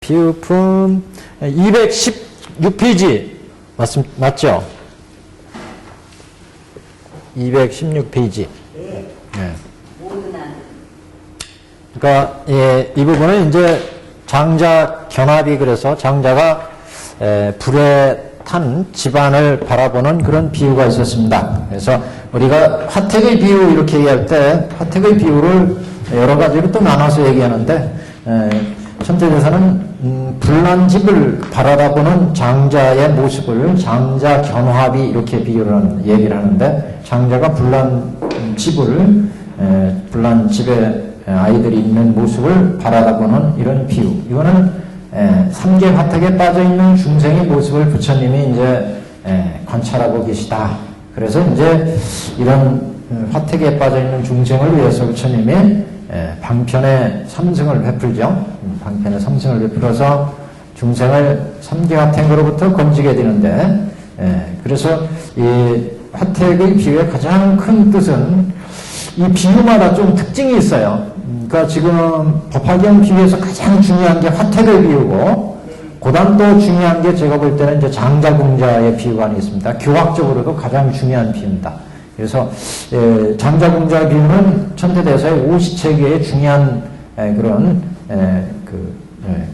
비읍품 216페이지 맞죠? 216페이지. 네. 그러니까 이 부분은 이제 장자 견합이 그래서 장자가 불에 탄 집안을 바라보는 그런 비유가 있었습니다. 그래서 우리가 화택의 비유 이렇게 얘기할 때 화택의 비유를 여러 가지로 또 나눠서 얘기하는데 천태대사는 불난 집을 바라보는 장자의 모습을 장자 견합이 이렇게 얘기를 하는데 장자가 불난 집을 불난 집에 아이들이 있는 모습을 바라보는 이런 비유. 이거는 삼계 화택에 빠져있는 중생의 모습을 부처님이 이제 관찰하고 계시다. 그래서 이제 이런 화택에 빠져있는 중생을 위해서 부처님이 방편의 삼승을 베풀죠. 방편의 삼승을 베풀어서 중생을 삼계 화택으로부터 건지게 되는데 그래서 이 화택의 비유의 가장 큰 뜻은 이 비유마다 좀 특징이 있어요. 그러니까 지금 법화경 비유에서 가장 중요한 게 화택의 비유고, 그 다음 또 중요한 게 제가 볼 때는 이제 장자궁자의 비유가 있습니다. 교학적으로도 가장 중요한 비유입니다. 그래서 장자궁자 비유는 천태대사의 오시체계의 중요한 그런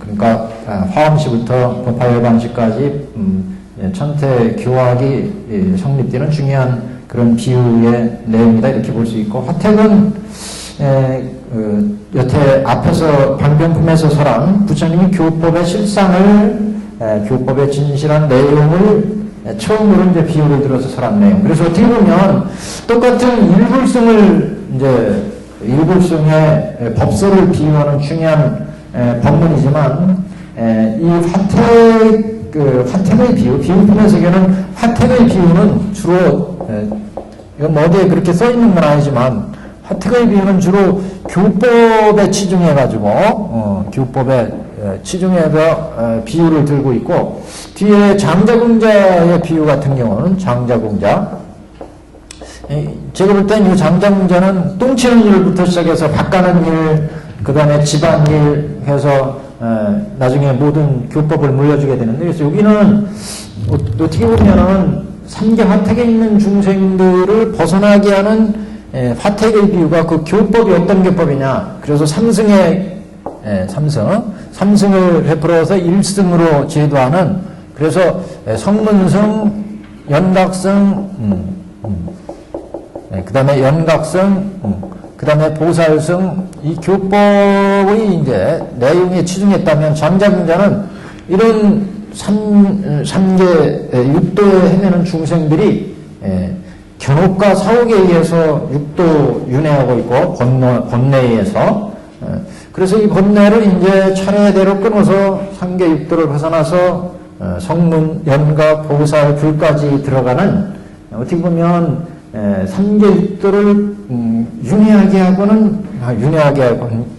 그러니까 화엄시부터 법화열반시까지 천태 교학이 성립되는 중요한 그런 비유의 내용이다 이렇게 볼 수 있고, 화택은 여태 앞에서 방변품에서서랑 부처님이 교법의 실상을 교법의 진실한 내용을 처음으로 이제 비유를 들어서 설한 내용. 그래서 어떻게 보면 똑같은 일불승의 법서를 비유하는 중요한 법문이지만 이 화택의 비유품의 세계는 화택의 비유는 주로 이건 어디에 그렇게 써 있는 건 아니지만 화택의 비유는 주로 교법에 치중해가지고 교법에 치중해서 비유를 들고 있고, 뒤에 장자궁자의 비유 같은 경우는 장자궁자, 제가 볼 땐 이 장자궁자는 똥치는 일부터 시작해서 밥 가는 일, 그 다음에 집안일 해서 나중에 모든 교법을 물려주게 되는데, 그래서 여기는 어떻게 보면은 삼계 화택에 있는 중생들을 벗어나게 하는 화택의 비유가 그 교법이 어떤 교법이냐. 그래서 삼승을 베풀어서 일승으로 제도하는, 그래서 성문승, 연각승, 그 다음에 연각승, 그 다음에 보살승, 이 교법의 이제 내용에 치중했다면 장자궁자는 이런 삼계 육도에 헤매는 중생들이 견옥과 사옥에 의해서 육도 윤회하고 있고 번뇌에 의해서, 그래서 이 번뇌를 이제 차례대로 끊어서 삼계 육도를 벗어나서 성문, 연각, 보살, 불까지 들어가는, 어떻게 보면 삼계 육도를 윤회하게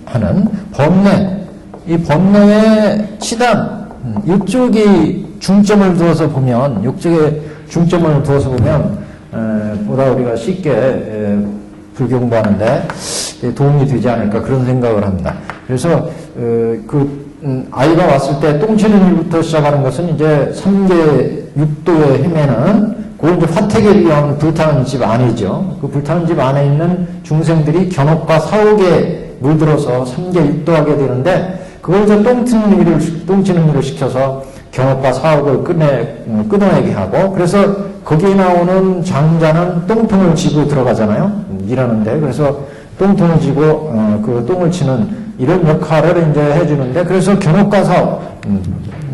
하는 번뇌, 이 번뇌의 치단, 이쪽이 중점을 두어서 보면, 이쪽에 중점을 두어서 보면 보다 우리가 쉽게 불교 공부하는데 도움이 되지 않을까 그런 생각을 합니다. 그래서 아이가 왔을 때 똥치는 일부터 시작하는 것은 이제 삼계 육도에 헤매는, 그건 이제 화택에 위한 불타는 집 안이죠. 그 불타는 집 안에 있는 중생들이 견옥과 사옥에 물들어서 삼계 육도하게 되는데, 그걸 이제 똥치는 일을 시켜서 견옥과 사옥을 끊어내게 하고, 그래서 거기에 나오는 장자는 똥통을 쥐고 들어가잖아요. 일하는데. 그래서 똥통을 쥐고 그 똥을 치는 이런 역할을 이제 해주는데, 그래서 견옥과 사옥,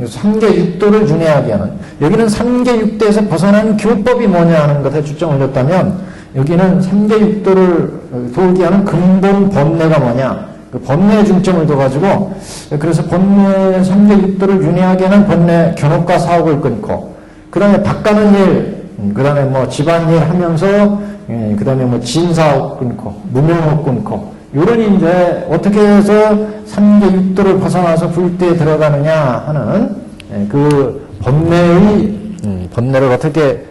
삼계 육도를 윤회하게 하는, 여기는 삼계 육도에서 벗어난 교법이 뭐냐 하는 것에 초점을 뒀다면, 여기는 삼계 육도를 도우게 하는 근본 번뇌가 뭐냐, 그 번뇌에 중점을 둬가지고, 그래서 번뇌 삼계 육도를 윤회하게 하는 번뇌 견옥과 사옥을 끊고, 그 다음에 밥 가는 일, 그 다음에 뭐 집안일 하면서, 그 다음에 뭐 진사옥 끊고, 무명옥 끊고, 요런 이제 어떻게 해서 삼계 육도를 벗어나서 불대에 들어가느냐 하는 그 번뇌를 어떻게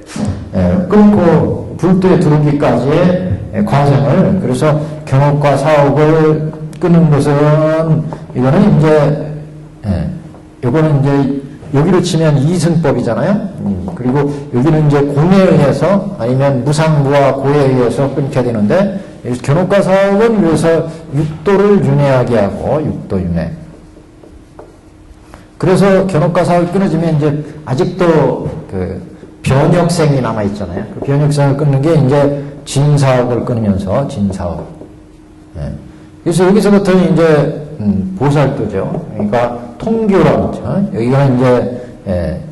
끊고 불대에 들어오기까지의 과정을, 그래서 견옥과 사옥을 끊는 것은, 이거는 이제 요거는 이제 여기로 치면 이승법이잖아요. 그리고 여기는 이제 공에 의해서 아니면 무상무와 고에 의해서 끊게 되는데 견옥과 사옥은 그래서 육도를 윤회하게 하고 육도 윤회. 그래서 견옥과 사옥이 끊어지면 이제 아직도 그 변역생이 남아 있잖아요. 그 변역생을 끊는 게 이제 진사옥을 끊으면서 진사옥. 예. 그래서 여기서부터 이제 보살도죠. 그러니까 통교라고 하죠. 여기가 이제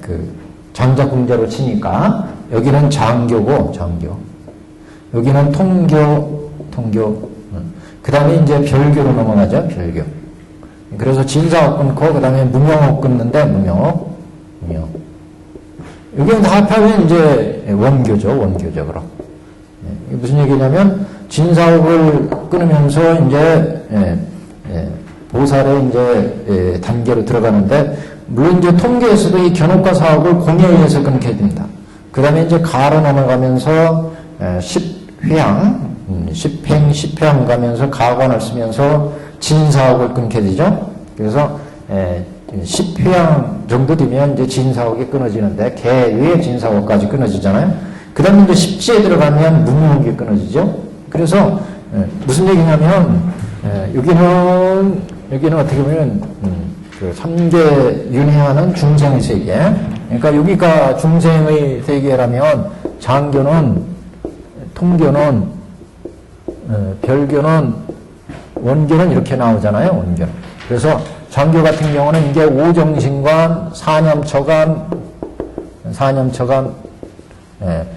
그 장자궁자로 치니까 여기는 장교고 장교. 여기는 통교. 그 다음에 이제 별교로 넘어가죠. 별교. 그래서 진사옥 끊고 그 다음에 무명옥 끊는데 무명옥. 여기는 다 합하면 이제 원교죠. 원교죠. 그럼. 이게 무슨 얘기냐면 진사옥을 끊으면서 이제 보살의 이제 단계로 들어가는데 물론 이제 통계에서도 이 견옥과 사옥을 공에 의해서 끊게 됩니다. 그 다음에 이제 가로 넘어가면서 십회양, 십행 가면서 가관을 쓰면서 진사옥을 끊게 되죠. 그래서 10회양 정도 되면 이제 진사옥이 끊어지는데 개 위에 진사옥까지 끊어지잖아요. 그 다음에 이제 십지에 들어가면 무명옥이 끊어지죠. 그래서 무슨 얘기냐면 여기는 어떻게 보면 그 3계 윤회하는 중생의 세계. 그러니까 여기가 중생의 세계라면 장교는 통교는 별교는 원교는 이렇게 나오잖아요. 원교. 그래서 장교 같은 경우는 이게 오정신관, 사념처관,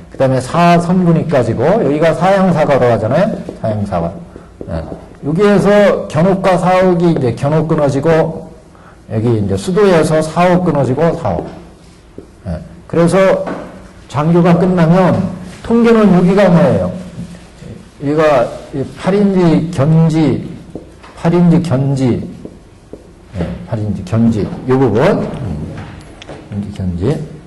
그 다음에 사선분위까지고, 여기가 사양사가로 하잖아요. 사양사가. 여기에서 견옥과 사옥이 이제 견옥 끊어지고, 여기 이제 수도에서 사옥 끊어지고, 사옥. 그래서 장교가 끝나면, 통계는 여기가 뭐예요? 여기가 8인지 견지, 8인지 견지, 이 부분. 견지.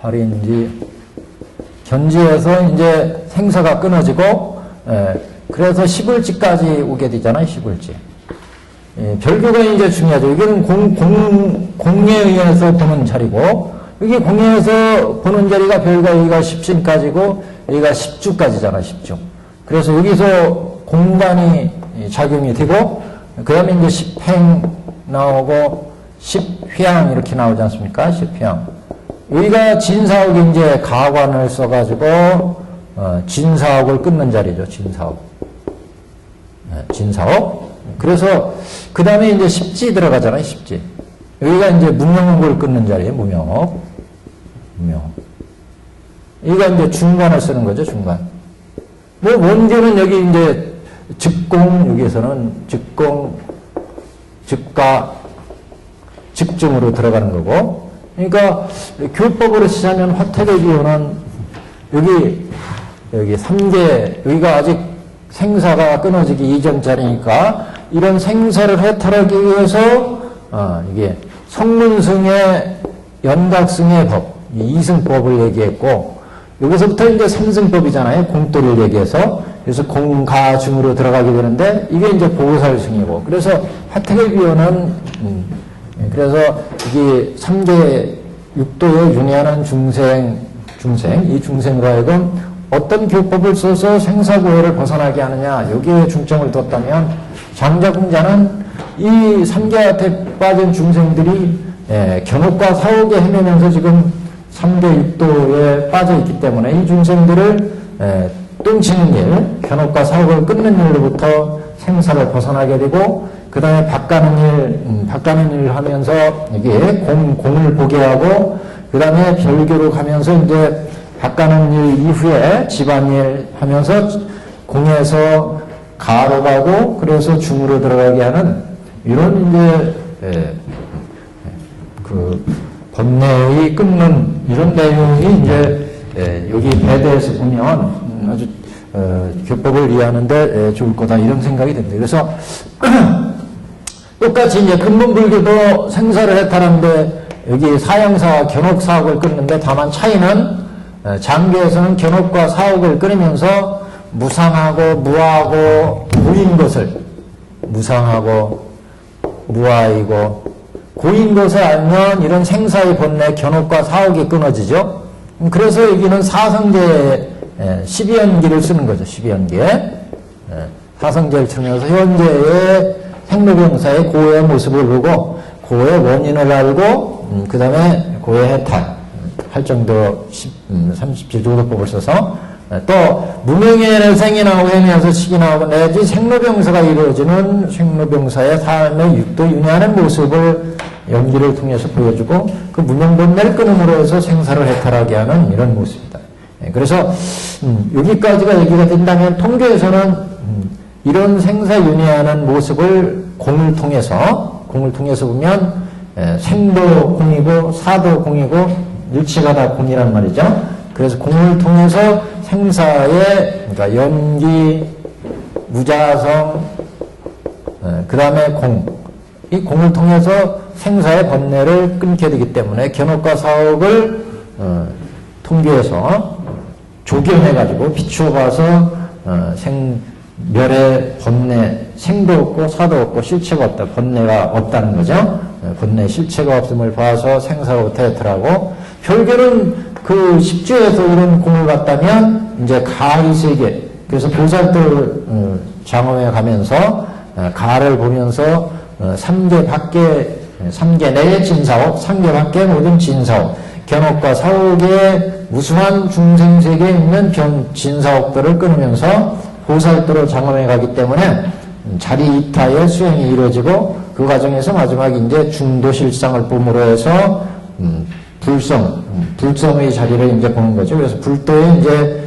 8인지 견지에서 이제 생사가 끊어지고, 그래서 시불지까지 오게 되잖아요. 시불지. 별교가 이제 중요하죠. 여기는 공에 의해서 보는 자리고, 여기 공에서 보는 자리가 별과 여기가 십신까지고, 여기가 십주까지잖아. 십주. 그래서 여기서 공간이 작용이 되고, 그 다음에 이제 십행 나오고, 십휘양 이렇게 나오지 않습니까? 십휘양. 여기가 진사옥이 이제 가관을 써가지고, 진사옥을 끊는 자리죠. 진사옥. 그래서, 그 다음에 이제 십지 들어가잖아요. 십지. 여기가 이제 무명옥을 끊는 자리예요. 무명옥. 여기가 이제 중간을 쓰는 거죠. 중간. 뭐, 원교는 여기 이제 즉공, 여기에서는 즉공, 즉가, 즉중으로 들어가는 거고, 그러니까 교법으로 치자면 화택의 기호는 여기 3개, 여기가 아직 생사가 끊어지기 이전 자리니까 이런 생사를 해탈하기 위해서 이게 성문승의 연각승의 법, 이승법을 얘기했고, 여기서부터 이제 삼승법이잖아요. 공도를 얘기해서. 그래서 공가중으로 들어가게 되는데, 이게 이제 보살승이고. 그래서 화택의 비호는, 그래서 이게 3계 육도에 윤회하는 중생, 이 중생으로 하여금 어떤 교법을 써서 생사고해를 벗어나게 하느냐, 여기에 중점을 뒀다면, 장자궁자는 이 3계한테 빠진 중생들이 견옥과 사옥에 헤매면서 지금 3계 육도에 빠져 있기 때문에 이 중생들을 뚱치는 일, 견옥과 사옥을 끊는 일로부터 생사를 벗어나게 되고, 그 다음에 바꾸는 일 하면서 이게 공을 보게 하고, 그 다음에 별교로 가면서 이제 바꾸는 일 이후에 집안일 하면서 공에서 가로 가고, 그래서 중으로 들어가게 하는 이런 이제 그 법내의 끊는 이런 내용이 이제 여기 배대에서 보면 아주 교법을 이해하는데 좋을 거다 이런 생각이 듭니다. 그래서 똑같이 이제 근본불교도 생사를 해탈하는데 여기 사양사와 견옥사옥을 끊는데 다만 차이는 장교에서는 견옥과 사옥을 끊으면서 무상하고 무하고 무인 것을 무상하고 무아이고 고인 것을 알면 이런 생사의 번뇌 견옥과 사옥이 끊어지죠. 그래서 여기는 사성제의 12연기를 쓰는 거죠. 12연기. 사성제를 치면서 현재의 생로병사의 고의 모습을 보고 고의 원인을 알고 그 다음에 고의 해탈 할 정도로 37조도법을 써서 또 무명의 생이 나오고 해면서 식이 나오고 내지 생로병사가 이루어지는 생로병사의 삶의 육도 윤회하는 모습을 연기를 통해서 보여주고 그 무명본내를 끊음으로 해서 생사를 해탈하게 하는 이런 모습이다. 그래서 여기까지가 얘기가 된다면 통계에서는 이런 생사 윤회하는 모습을 공을 통해서 보면 생도 공이고 사도 공이고 일체가 다 공이란 말이죠. 그래서 공을 통해서 생사의 그러니까 연기, 무자성, 그 다음에 공, 이 공을 통해서 생사의 번뇌를 끊게 되기 때문에 견옥과 사옥을 통계에서 조견해가지고 비추어봐서 멸의 번뇌, 생도 없고 사도 없고 실체가 없다. 번뇌가 없다는 거죠. 번뇌 실체가 없음을 봐서 생사로부터 해탈하고 별결은 그 십주에서 이런 공을 받다면 이제 가의 세계 그래서 보살들 장엄에 가면서 가를 보면서 삼계 밖에 삼계 내의 진사옥 삼계 밖의 모든 진사옥 견옥과 사옥의 무수한 중생세계에 있는 진사옥들을 끊으면서 보살도로 장엄에 가기 때문에 자리 이타의 수행이 이루어지고 그 과정에서 마지막에 이제 중도실상을 봄으로 해서 불성의 자리를 이제 보는 거죠. 그래서 불도에 이제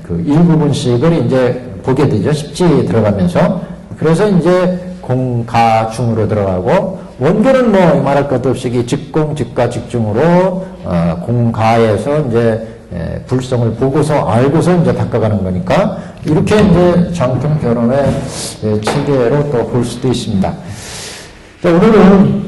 그 일부분씩을 이제 보게 되죠. 십지 들어가면서. 그래서 이제 공가중으로 들어가고 원교는 뭐 말할 것도 없이 직공, 직가, 직중으로 공가에서 이제 불성을 보고서 알고서 이제 닦아가는 거니까 이렇게 이제 장통 결혼의 체계로 또 볼 수도 있습니다. 자, 오늘은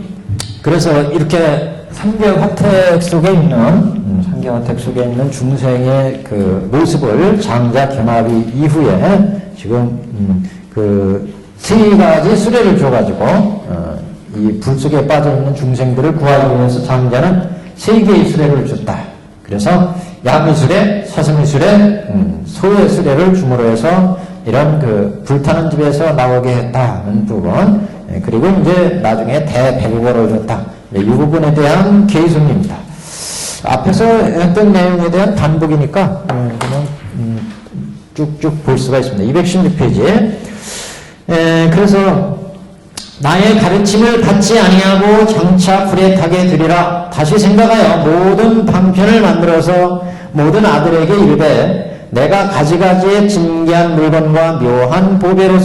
그래서 이렇게 상계화택 속에 있는 중생의 그 모습을 장자 개마비 이후에 지금 그 세 가지 수레를 줘가지고 이 불 속에 빠져 있는 중생들을 구하기 위해서 장자는 세 개의 수레를 줬다. 그래서 야의 수레, 사슴의 수레, 소의 수레를 줌으로 해서 이런 그 불타는 집에서 나오게 했다는 부분. 그리고 이제 나중에 대배국어를 줬다. 이 부분에 대한 개의순입니다. 앞에서 했던 내용에 대한 반복이니까 그냥 쭉쭉 볼 수가 있습니다. 216페이지에 그래서 나의 가르침을 받지 아니하고 장차 불에 타게 되리라. 다시 생각하여 모든 방편을 만들어서 모든 아들에게 이르되 내가 가지가지의 진귀한 물건과 묘한 보배로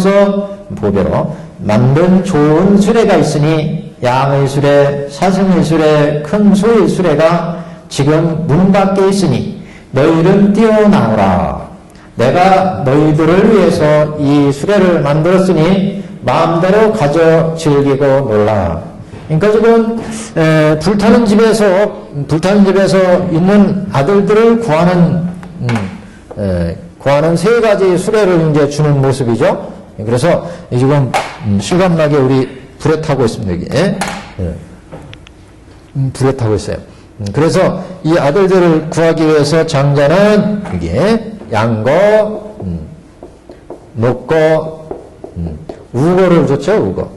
만든 좋은 수레가 있으니 양의 수레, 사슴의 수레, 큰 소의 수레가 지금 문 밖에 있으니 너희는 뛰어나오라. 내가 너희들을 위해서 이 수레를 만들었으니 마음대로 가져 즐기고 놀라. 그러니까 지금 불타는 집에서 있는 아들들을 구하는 세 가지 수레를 이제 주는 모습이죠. 그래서 지금 실감나게 우리 불에 타고 있습니다. 여기 불에 타고 있어요. 그래서 이 아들들을 구하기 위해서 장자는 이게 양거, 녹거, 우거를 줬죠. 우거.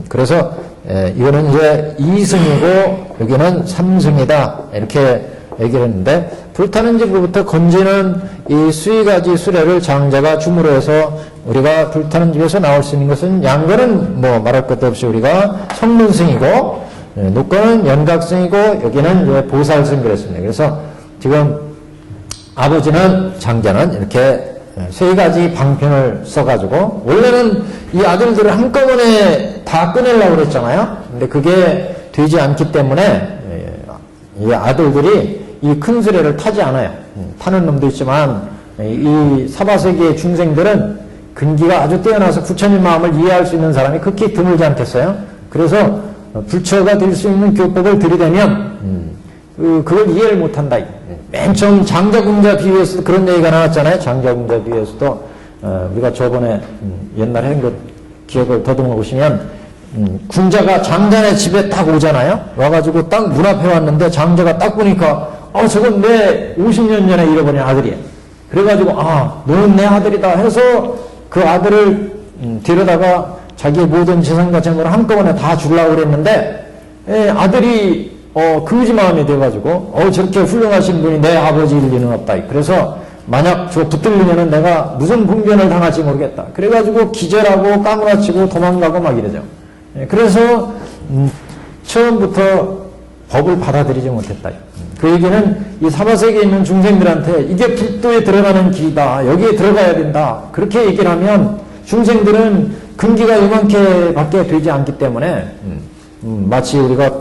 그래서 이거는 이제 2승이고 여기는 3승이다. 이렇게 얘기를 했는데 불타는 집으로부터 건지는 이 수위가지 수레를 장자가 줌으로 해서 우리가 불타는 집에서 나올 수 있는 것은 양거는 뭐 말할 것도 없이 우리가 성문승이고 녹거는 연각승이고 여기는 이제 보살승 그랬습니다. 그래서 지금 아버지는 장자는 이렇게 세 가지 방편을 써가지고 원래는 이 아들들을 한꺼번에 다 꺼내려고 그랬잖아요. 근데 그게 되지 않기 때문에 이 아들들이 이 큰 수레를 타지 않아요. 타는 놈도 있지만 이 사바세계의 중생들은 근기가 아주 뛰어나서 부처님 마음을 이해할 수 있는 사람이 극히 드물지 않겠어요? 그래서 불처가 될 수 있는 교법을 들이대면 그걸 이해를 못한다. 맨 처음 장자궁자 비유에서도 그런 얘기가 나왔잖아요. 장자궁자 비유에서도 우리가 저번에 옛날에 한 것 기억을 더듬어 보시면 군자가 장자네 집에 딱 오잖아요. 와가지고 딱 문 앞에 왔는데 장자가 딱 보니까 저건 내 50년 전에 잃어버린 아들이야. 그래가지고 너는 내 아들이다 해서 그 아들을 데려다가 자기의 모든 재산과 재물을 한꺼번에 다 주려고 그랬는데 아들이 그지 마음이 돼가지고 저렇게 훌륭하신 분이 내 아버지일 리는 없다. 그래서 만약 저 붙들리면은 내가 무슨 분변을 당할지 모르겠다. 그래가지고 기절하고 까무라치고 도망가고 막 이러죠. 그래서 처음부터 법을 받아들이지 못했다. 그 얘기는 이 사바세계에 있는 중생들한테 이게 불도에 들어가는 길이다. 여기에 들어가야 된다. 그렇게 얘기를 하면 중생들은 근기가 이만큼밖에 되지 않기 때문에 마치 우리가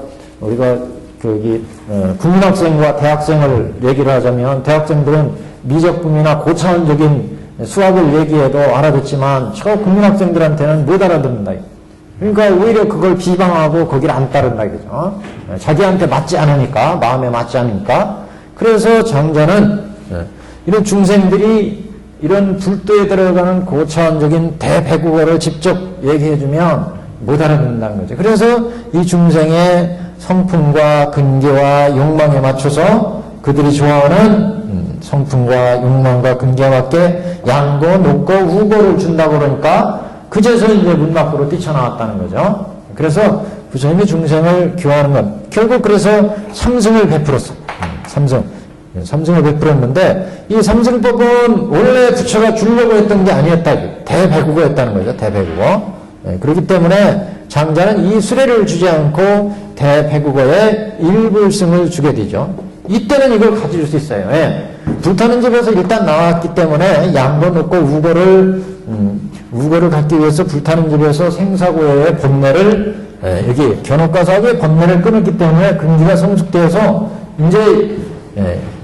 국민학생과 대학생을 얘기를 하자면 대학생들은 미적분이나 고차원적인 수학을 얘기해도 알아듣지만 저 국민학생들한테는 못 알아듣는다. 그러니까 오히려 그걸 비방하고 거기를 안 따른다 이거죠. 자기한테 맞지 않으니까, 마음에 맞지 않으니까. 그래서 장자는 이런 중생들이 이런 불도에 들어가는 고차원적인 대배국어를 직접 얘기해주면 못 알아듣는다는 거죠. 그래서 이 중생의 성품과 근계와 욕망에 맞춰서 그들이 좋아하는 성품과 욕망과 근계에 맞게 양고, 녹고, 우고를 준다고 그러니까 그제서 이제 문 밖으로 뛰쳐나왔다는 거죠. 그래서 부처님이 중생을 교화하는 것. 결국 그래서 삼승을 베풀었어. 삼승을 베풀었는데 이 삼승법은 원래 부처가 주려고 했던 게 아니었다. 대배국어였다는 거죠. 대배국어. 그렇기 때문에 장자는 이 수레를 주지 않고 대배국어에 일불승을 주게 되죠. 이때는 이걸 가질 수 있어요. 불타는 집에서 일단 나왔기 때문에 양보 놓고 우거를 갖기 위해서 불타는 집에서 생사고의 번뇌를 여기 견옥가사의 번뇌를 끊었기 때문에 근기가 성숙되어서 이제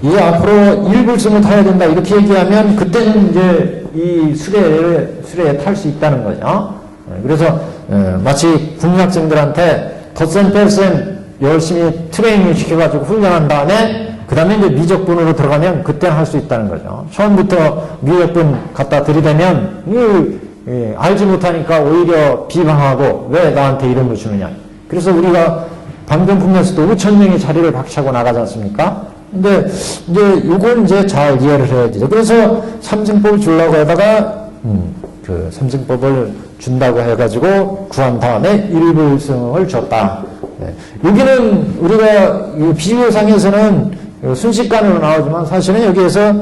이 앞으로 일불승을 타야 된다 이렇게 얘기하면 그때는 이제 이 수레에 탈 수 있다는 거죠. 그래서 마치 국민학생들한테 덧셈 뺄셈 열심히 트레이닝 시켜가지고 훈련한 다음에 그 다음에 이제 미적분으로 들어가면 그때는 할 수 있다는 거죠. 처음부터 미적분 갖다 들이대면 알지 못하니까 오히려 비방하고 왜 나한테 이런 걸 주느냐. 그래서 우리가 방전품에서도 5,000명이 자리를 박차고 나가지 않습니까? 근데 이제 이걸 이제 잘 이해를 해야 되죠. 그래서 삼승법을 주려고 하다가 그 삼승법을 준다고 해가지고 구한 다음에 일불승을 줬다. 여기는 우리가 비유상에서는 순식간으로 나오지만 사실은 여기에서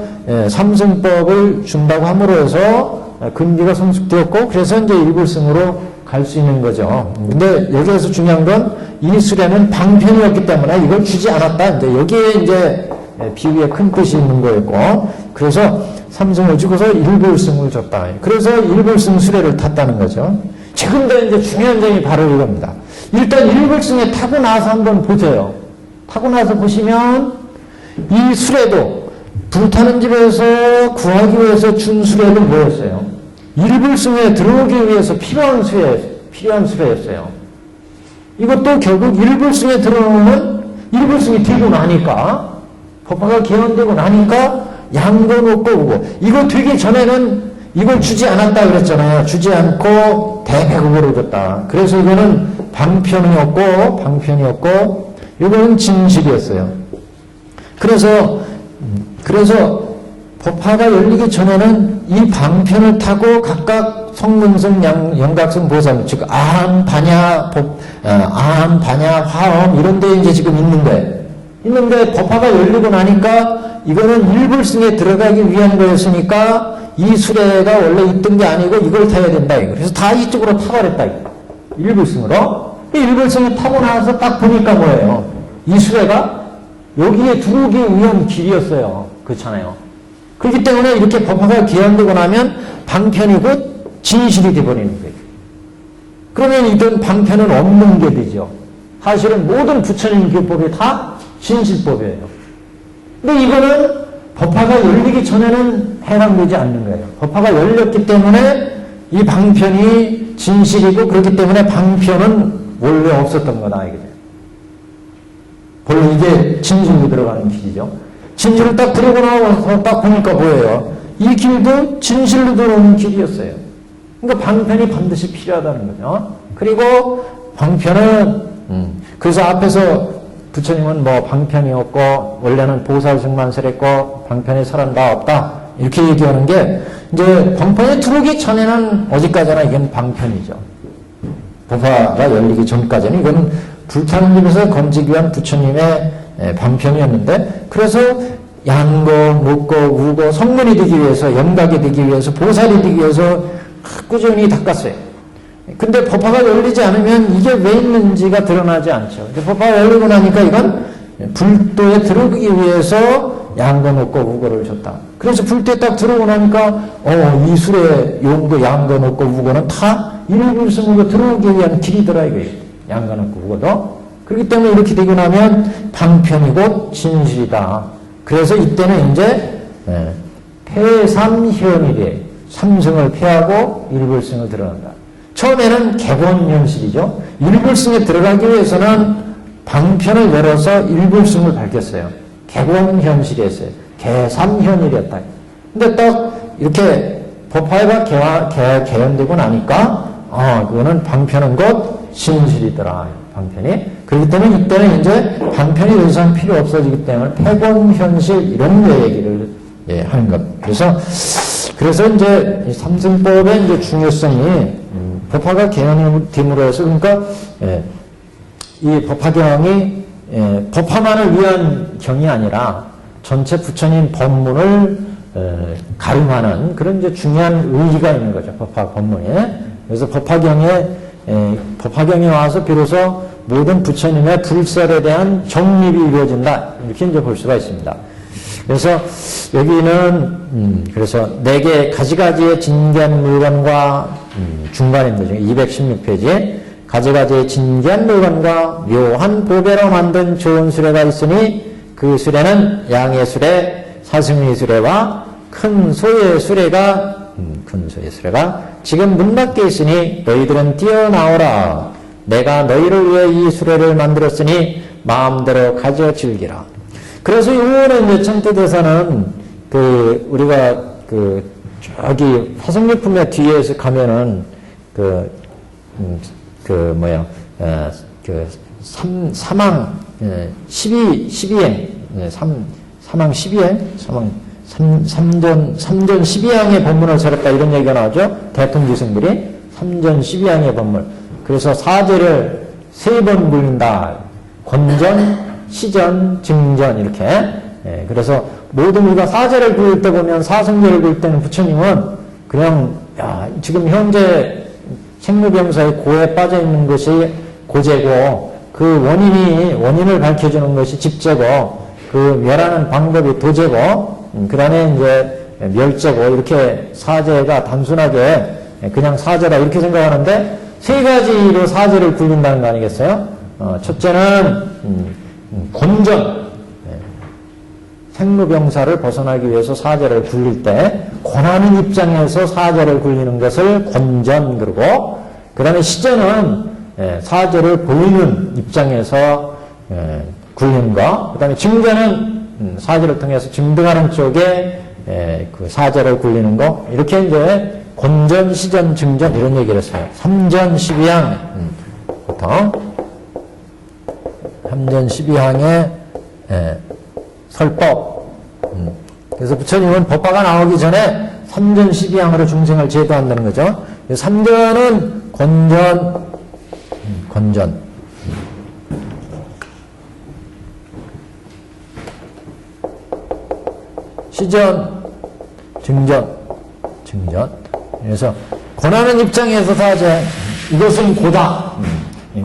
삼승법을 준다고 함으로 해서 근기가 성숙되었고 그래서 이제 일불승으로 갈 수 있는 거죠. 근데 여기에서 중요한 건 이 수레는 방편이었기 때문에 이걸 주지 않았다. 이제 여기에 이제 비유에 큰 뜻이 있는 거였고 그래서 삼승을 주고서 일불승을 줬다. 그래서 일불승 수레를 탔다는 거죠. 지금도 이제 중요한 점이 바로 이겁니다. 일단 일불승에 타고 나서 한번 보세요. 타고 나서 보시면 이 수레도 불타는 집에서 구하기 위해서 준 수레는 뭐였어요? 일불승에 들어오기 위해서 필요한 수레였어요. 이것도 결국 일불승에 들어오면 일불승이 되고 나니까 법화가 개헌되고 나니까 양도 놓고 오고 이거 되기 전에는 이걸 주지 않았다 그랬잖아요. 주지 않고 대배국으로 줬다. 그래서 이거는 방편이었고 이거는 진실이었어요. 그래서 법화가 열리기 전에는 이 방편을 타고 각각 성문승, 영각승, 보살, 즉 아한, 반야, 화엄 이런 데 이제 지금 있는데 법화가 열리고 나니까 이거는 일불승에 들어가기 위한 거였으니까 이 수레가 원래 있던 게 아니고 이걸 타야 된다. 그래서 다 이쪽으로 타버렸다. 일불승으로. 일불승을 타고 나서 딱 보니까 뭐예요? 이 수레가 여기에 들어오기 위한 길이었어요. 그렇잖아요. 그렇기 때문에 이렇게 법화가 개헌되고 나면 방편이고 진실이 되어버리는 거예요. 그러면 이건 방편은 없는 게 되죠. 사실은 모든 부처님 교법이 다 진실법이에요. 근데 이거는 법화가 열리기 전에는 해당되지 않는 거예요. 법화가 열렸기 때문에 이 방편이 진실이고 그렇기 때문에 방편은 원래 없었던 거다. 이거죠. 본래 이게 진실로 들어가는 길이죠. 진실을 딱 들고 나와서 딱 보니까 뭐예요? 이 길도 진실로 들어오는 길이었어요. 그러니까 방편이 반드시 필요하다는 거죠. 그리고 방편은 그래서 앞에서 부처님은 뭐 방편이 없고 원래는 보살승만설했고 방편에 설한 바 없다 이렇게 얘기하는 게 이제 방편에 들어오기 전에는 어디까지나 이건 방편이죠. 법화가 열리기 전까지는 이건 불타는 집에서 건지기 위한 부처님의 방편이었는데 그래서 양거, 목거, 우거, 성문이 되기 위해서 영각이 되기 위해서 보살이 되기 위해서 꾸준히 닦았어요. 근데 법화가 열리지 않으면 이게 왜 있는지가 드러나지 않죠. 법화가 열리고 나니까 이건 불도에 들어오기 위해서 양거, 목거, 우거를 줬다. 그래서 불도에 딱 들어오고 나니까 이 술의 용거, 양거, 목거, 우거는 다 일불승으로 들어오기 위한 길이더라 이거예요. 양거, 목거, 우거도. 그렇기 때문에 이렇게 되고 나면 방편이고 진실이다. 그래서 이때는 이제 폐삼현일에 삼승을 폐하고 일불승을 들어간다. 처음에는 개본현실이죠. 일불승에 들어가기 위해서는 방편을 열어서 일불승을 밝혔어요. 개본현실이었어요. 개삼현일이었다. 근데 딱 이렇게 법화가 개연되고 나니까 그거는 방편은 곧 진실이더라. 방편이. 그렇기 때문에 이때는 이제 방편이 더 이상 필요 없어지기 때문에 폐본현실 이런 얘기를 하는 것. 그래서 이제 삼승법의 이제 중요성이 법화가 개연됨으로 해서 그러니까 이 법화경이 법화만을 위한 경이 아니라 전체 부처님 법문을 가름하는 그런 이제 중요한 의의가 있는 거죠. 법화 법문에. 그래서 법화경에 와서 비로소 모든 부처님의 불설에 대한 정립이 이루어진다. 이렇게 이제 볼 수가 있습니다. 그래서 여기는 그래서 4개 가지가지의 진귀한 물건과 중간인데 중에 216페이지에 가지가지의 진귀한 물건과 묘한 보배로 만든 좋은 수레가 있으니 그 수레는 양의 수레, 사승의 수레와 큰 소의 수레가 지금 문 밖에 있으니 너희들은 뛰어나오라. 내가 너희를 위해 이 수레를 만들었으니 마음대로 가져 즐기라. 그래서 이거는 이제 천태대사는 우리가 저기 화성유품의 뒤에서 가면은 사망 12행 사망 12행 삼전 12항의 법문을 설했다 이런 얘기가 나오죠. 대통지승불이 3전 12항의 법문. 그래서 사제를 3번 굴린다. 권전, 시전, 증전 이렇게. 그래서 모든 우리가 사제를 굴릴 때 보면 사성제를 굴릴 때는 부처님은 그냥 지금 현재 생로병사의 고에 빠져 있는 것이 고제고 그 원인을 밝혀주는 것이 집제고 그 멸하는 방법이 도제고 그 다음에 이제 멸제고 이렇게 사제가 단순하게 그냥 사제다 이렇게 생각하는데 3가지로 사제를 굴린다는 거 아니겠어요? 첫째는 권전, 생로병사를 벗어나기 위해서 사제를 굴릴 때 권하는 입장에서 사제를 굴리는 것을 권전 그러고 그 다음에 시전은 사제를 보이는 입장에서 굴리는 거 그 다음에 증전은 사제를 통해서 증등하는 쪽에 그 사제를 굴리는 거 이렇게 이제 권전, 시전, 증전 이런 얘기를 했어요. 3전 12항 부터 3전 12항의 설법. 그래서 부처님은 법화가 나오기 전에 3전 12항으로 중생을 제도한다는 거죠. 3전은 권전. 시전, 증전. 그래서 권하는 입장에서 사제, 이것은 고다.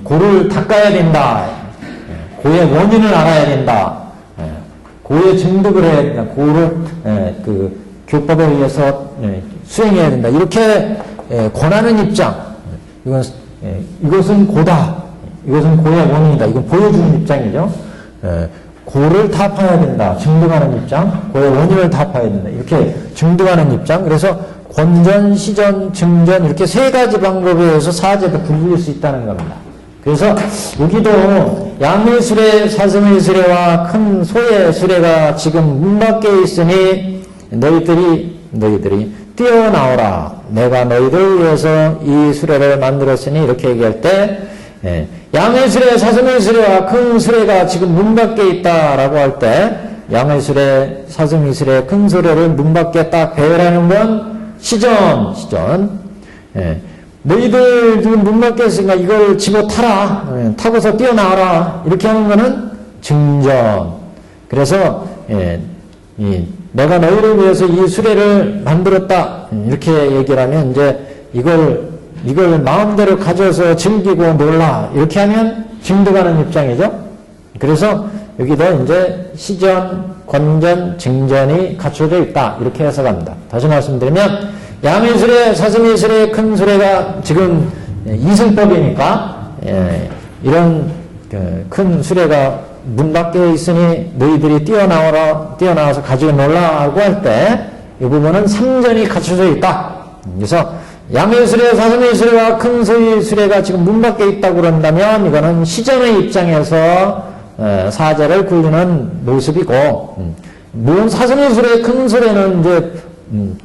고를 닦아야 된다. 고의 원인을 알아야 된다. 고의 증득을 해야 된다. 고를 교법에 의해서 수행해야 된다. 이렇게 권하는 입장. 이것은 고다. 이것은 고의 원인이다. 이건 보여주는 입장이죠. 고를 타파해야 된다. 증득하는 입장. 고의 원인을 타파해야 된다. 이렇게 증득하는 입장. 그래서 권전, 시전, 증전 이렇게 3가지 방법에 의해서 사제도 굴릴 수 있다는 겁니다. 그래서 여기도 양의 수레, 사승의 수레와 큰 소의 수레가 지금 문 밖에 있으니 너희들이 뛰어나오라. 내가 너희를 위해서 이 수레를 만들었으니 이렇게 얘기할 때 양의 수레, 사슴의 수레와 큰 수레가 지금 문 밖에 있다라고 할 때 양의 수레, 사슴의 수레, 큰 수레를 문 밖에 딱 배열하는 건 시전. 너희들 지금 문 밖에 있으니까 이걸 집어 타라. 타고서 뛰어나와라. 이렇게 하는 거는 증전. 그래서 내가 너희를 위해서 이 수레를 만들었다. 이렇게 얘기를 하면 이제 이걸 마음대로 가져서 즐기고 놀라. 이렇게 하면 증득하는 입장이죠. 그래서 여기도 이제 시전, 권전, 증전이 갖춰져 있다. 이렇게 해석합니다. 다시 말씀드리면 양의 수레, 사슴의 수레, 큰 수레가 지금 이승법이니까 이런 큰 수레가 문 밖에 있으니 너희들이 뛰어나와서 가지고 놀라고 할 때 이 부분은 삼전이 갖춰져 있다. 그래서 양의 수레, 사슴의 수레와 큰 수레가 지금 문 밖에 있다고 그런다면 이거는 시전의 입장에서 사자를 굴리는 모습이고, 물론 사슴의 수레, 큰 수레는 이제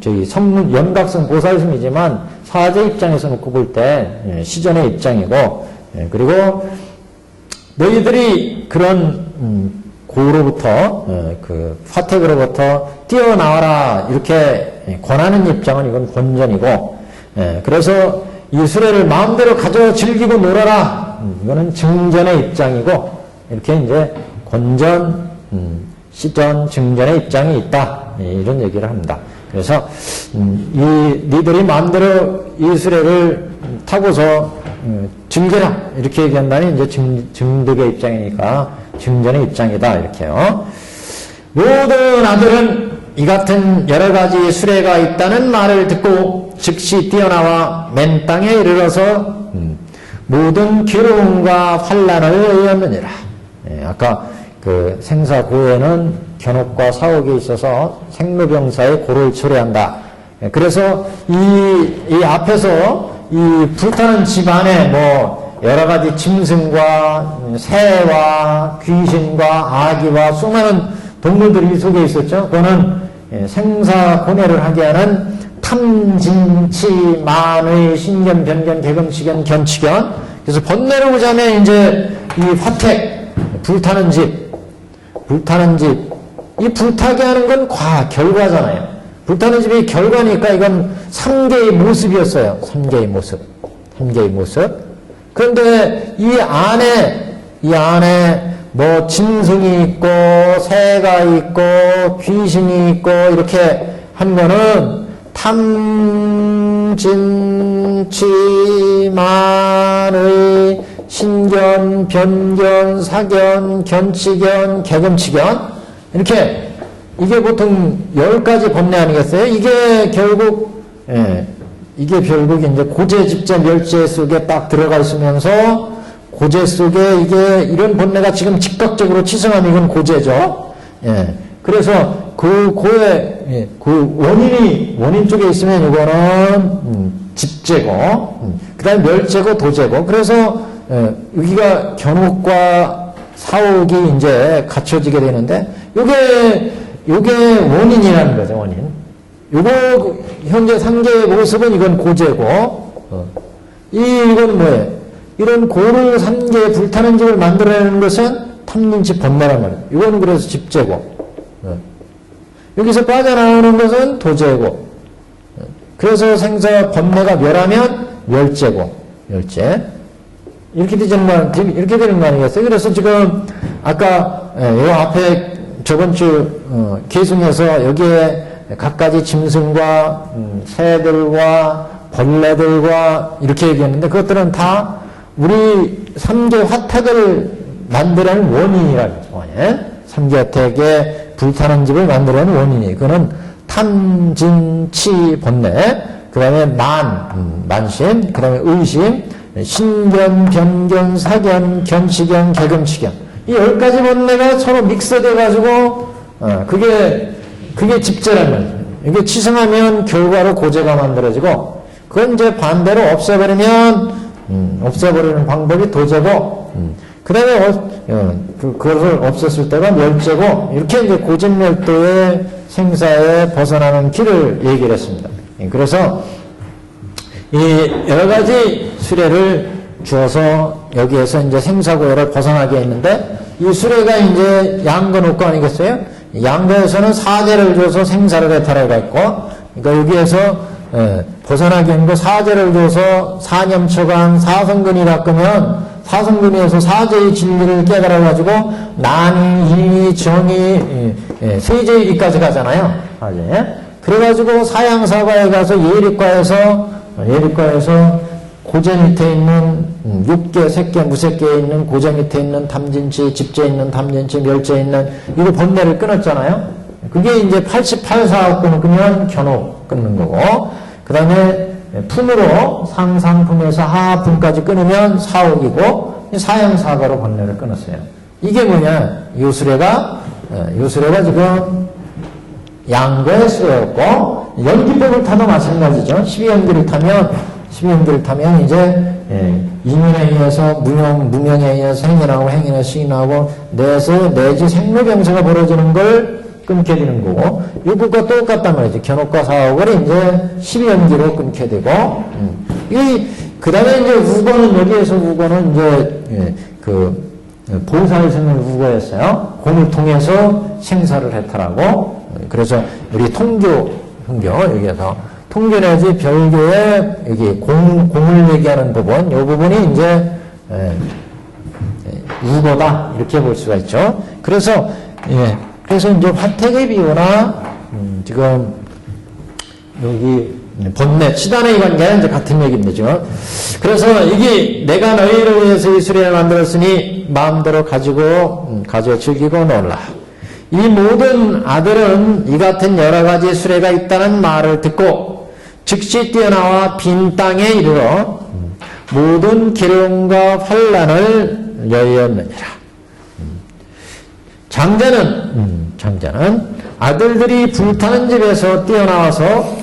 저희 연각성 보살심이지만 사자 입장에서 놓고 볼 때 시전의 입장이고, 그리고 너희들이 그런 고로부터 그 화택으로부터 뛰어나와라 이렇게 권하는 입장은 이건 권전이고, 그래서 이 수레를 마음대로 가져 즐기고 놀아라 이거는 증전의 입장이고, 이렇게 이제 권전, 시전, 증전의 입장이 있다 이런 얘기를 합니다. 그래서 니들이 마음대로 이 수레를 타고서 증계라 이렇게 얘기한다니 이제 증득의 입장이니까 증전의 입장이다 이렇게요. 모든 아들은 이 같은 여러 가지 수레가 있다는 말을 듣고 즉시 뛰어나와 맨 땅에 이르러서 모든 괴로움과 환난을 의었느니라. 아까 그 생사고에는 견옥과 사옥이 있어서 생로병사의 고를 초래한다. 그래서 이 앞에서 이 불타는 집 안에 뭐 여러 가지 짐승과 새와 귀신과 아기와 수많은 동물들이 속에 있었죠. 그거는 생사고뇌를 하게 하는 탐진치 만의 신견 변견 개금치견 견치견. 그래서 번뇌를 보자면 이제 이 화택 불타는 집 이 불타게 하는 건 결과잖아요. 불타는 집이 결과니까 이건 3개의 모습이었어요. 3개의 모습. 그런데 이 안에 뭐 짐승이 있고 새가 있고 귀신이 있고 이렇게 한 거는 탐진치만의 신견, 변견, 사견, 견치견, 개금치견 이렇게 이게 보통 10가지 번뇌 아니겠어요? 이게 결국 이제 고제, 집제, 멸제 속에 딱 들어가 있으면서 고제 속에 이게 이런 번뇌가 지금 즉각적으로 치성하면 이건 고제죠. 그래서 그 원인 쪽에 있으면 이거는 집제고, 그 다음에 멸제고 도제고, 그래서 여기가 견옥과 사옥이 이제 갖춰지게 되는데, 요게 원인이라는 거죠, 원인. 요거, 현재 3개의 모습은 이건 고제고, 이건 뭐예요? 이런 고를 3개의 불타는 집을 만들어내는 것은 탐진치 번뇌란 말이에요. 이건 그래서 집제고, 여기서 빠져나오는 것은 도제고, 그래서 생사 번뇌가 멸하면 멸제고, 멸제. 이렇게 되는 거 아니겠어요? 그래서 지금, 아까, 요 앞에 저번 주, 계승해서 여기에 갖가지 짐승과, 새들과, 벌레들과 이렇게 얘기했는데, 그것들은 다 우리 3개 화택을 만들어낸 원인이라는 거죠. 3개 화택의 불타는 집을 만들어낸 원인이. 그거는 탐진치 번뇌, 그 다음에 만심, 그 다음에 의심, 신견, 변견, 사견, 견치견, 개금치견. 이 10가지 번뇌가 서로 믹스돼가지고, 그게 집제란 말이에요. 이게 치성하면 결과로 고제가 만들어지고, 그건 이제 반대로 없애버리는 방법이 도제고, 그 다음에, 그것을 없앴을 때가 멸제고, 이렇게 이제 고집멸도의 생사에 벗어나는 길을 얘기를 했습니다. 그래서 이 여러 가지 수레를 주어서 여기에서 이제 생사고요를 벗어나게 했는데 이 수레가 이제 양거 녹거 아니겠어요? 양거에서는 사제를 줘서 생사를 해탈하고 했고, 그러니까 여기에서 벗어나게 한 거 사제를 줘서 사념처간 사성근이 닦으면 사성근에서 사제의 진리를 깨달아가지고 난이, 인이, 정이, 세제일이까지 가잖아요. 사제. 그래가지고 사양사과에 가서 예리과에서 고제 밑에 있는 육계, 색계, 무색계에 있는 고제 밑에 있는 담진치, 집재에 있는 담진치, 멸재에 있는 이거 번뇌를 끊었잖아요. 그게 이제 88사옥분을 끊으면 견옥 끊는 거고, 그 다음에 품으로 상상품에서 하품까지 끊으면 사옥이고, 사양사과로 번뇌를 끊었어요. 이게 뭐냐? 요수레가 지금 양거의 수레였고, 연기법을 타도 마찬가지죠. 12연기를 타면 이제 인연에 의해서 무명에 의해서 행위나고 행위나 시인하고 내지 생로병사가 벌어지는 걸 끊게 되는 거고, 이것과 똑같단 말이죠. 견옥과 사옥을 이제 12연기로 끊게 되고, 그 다음에 이제 우거는, 여기에서 우거는 이제 보살생을 우거했어요. 공을 통해서 생사를 해탈하고, 그래서 우리 통교 여기에서 통교 내지 별교의 여기 공을 얘기하는 부분, 이 부분이 이제 우거다 이렇게 볼 수가 있죠. 그래서 이제 화택의 비유나 지금 여기 번뇌 치단의 관계는 이제 같은 얘기입니다. 지금. 그래서 이게 내가 너희를 위해서 이 수레를 만들었으니 마음대로 가지고 즐기고 놀라. 이 모든 아들은 이 같은 여러 가지 수레가 있다는 말을 듣고 즉시 뛰어나와 빈 땅에 이르러 모든 기름과 환난을 여의었느니라. 장자는 아들들이 불타는 집에서 뛰어나와서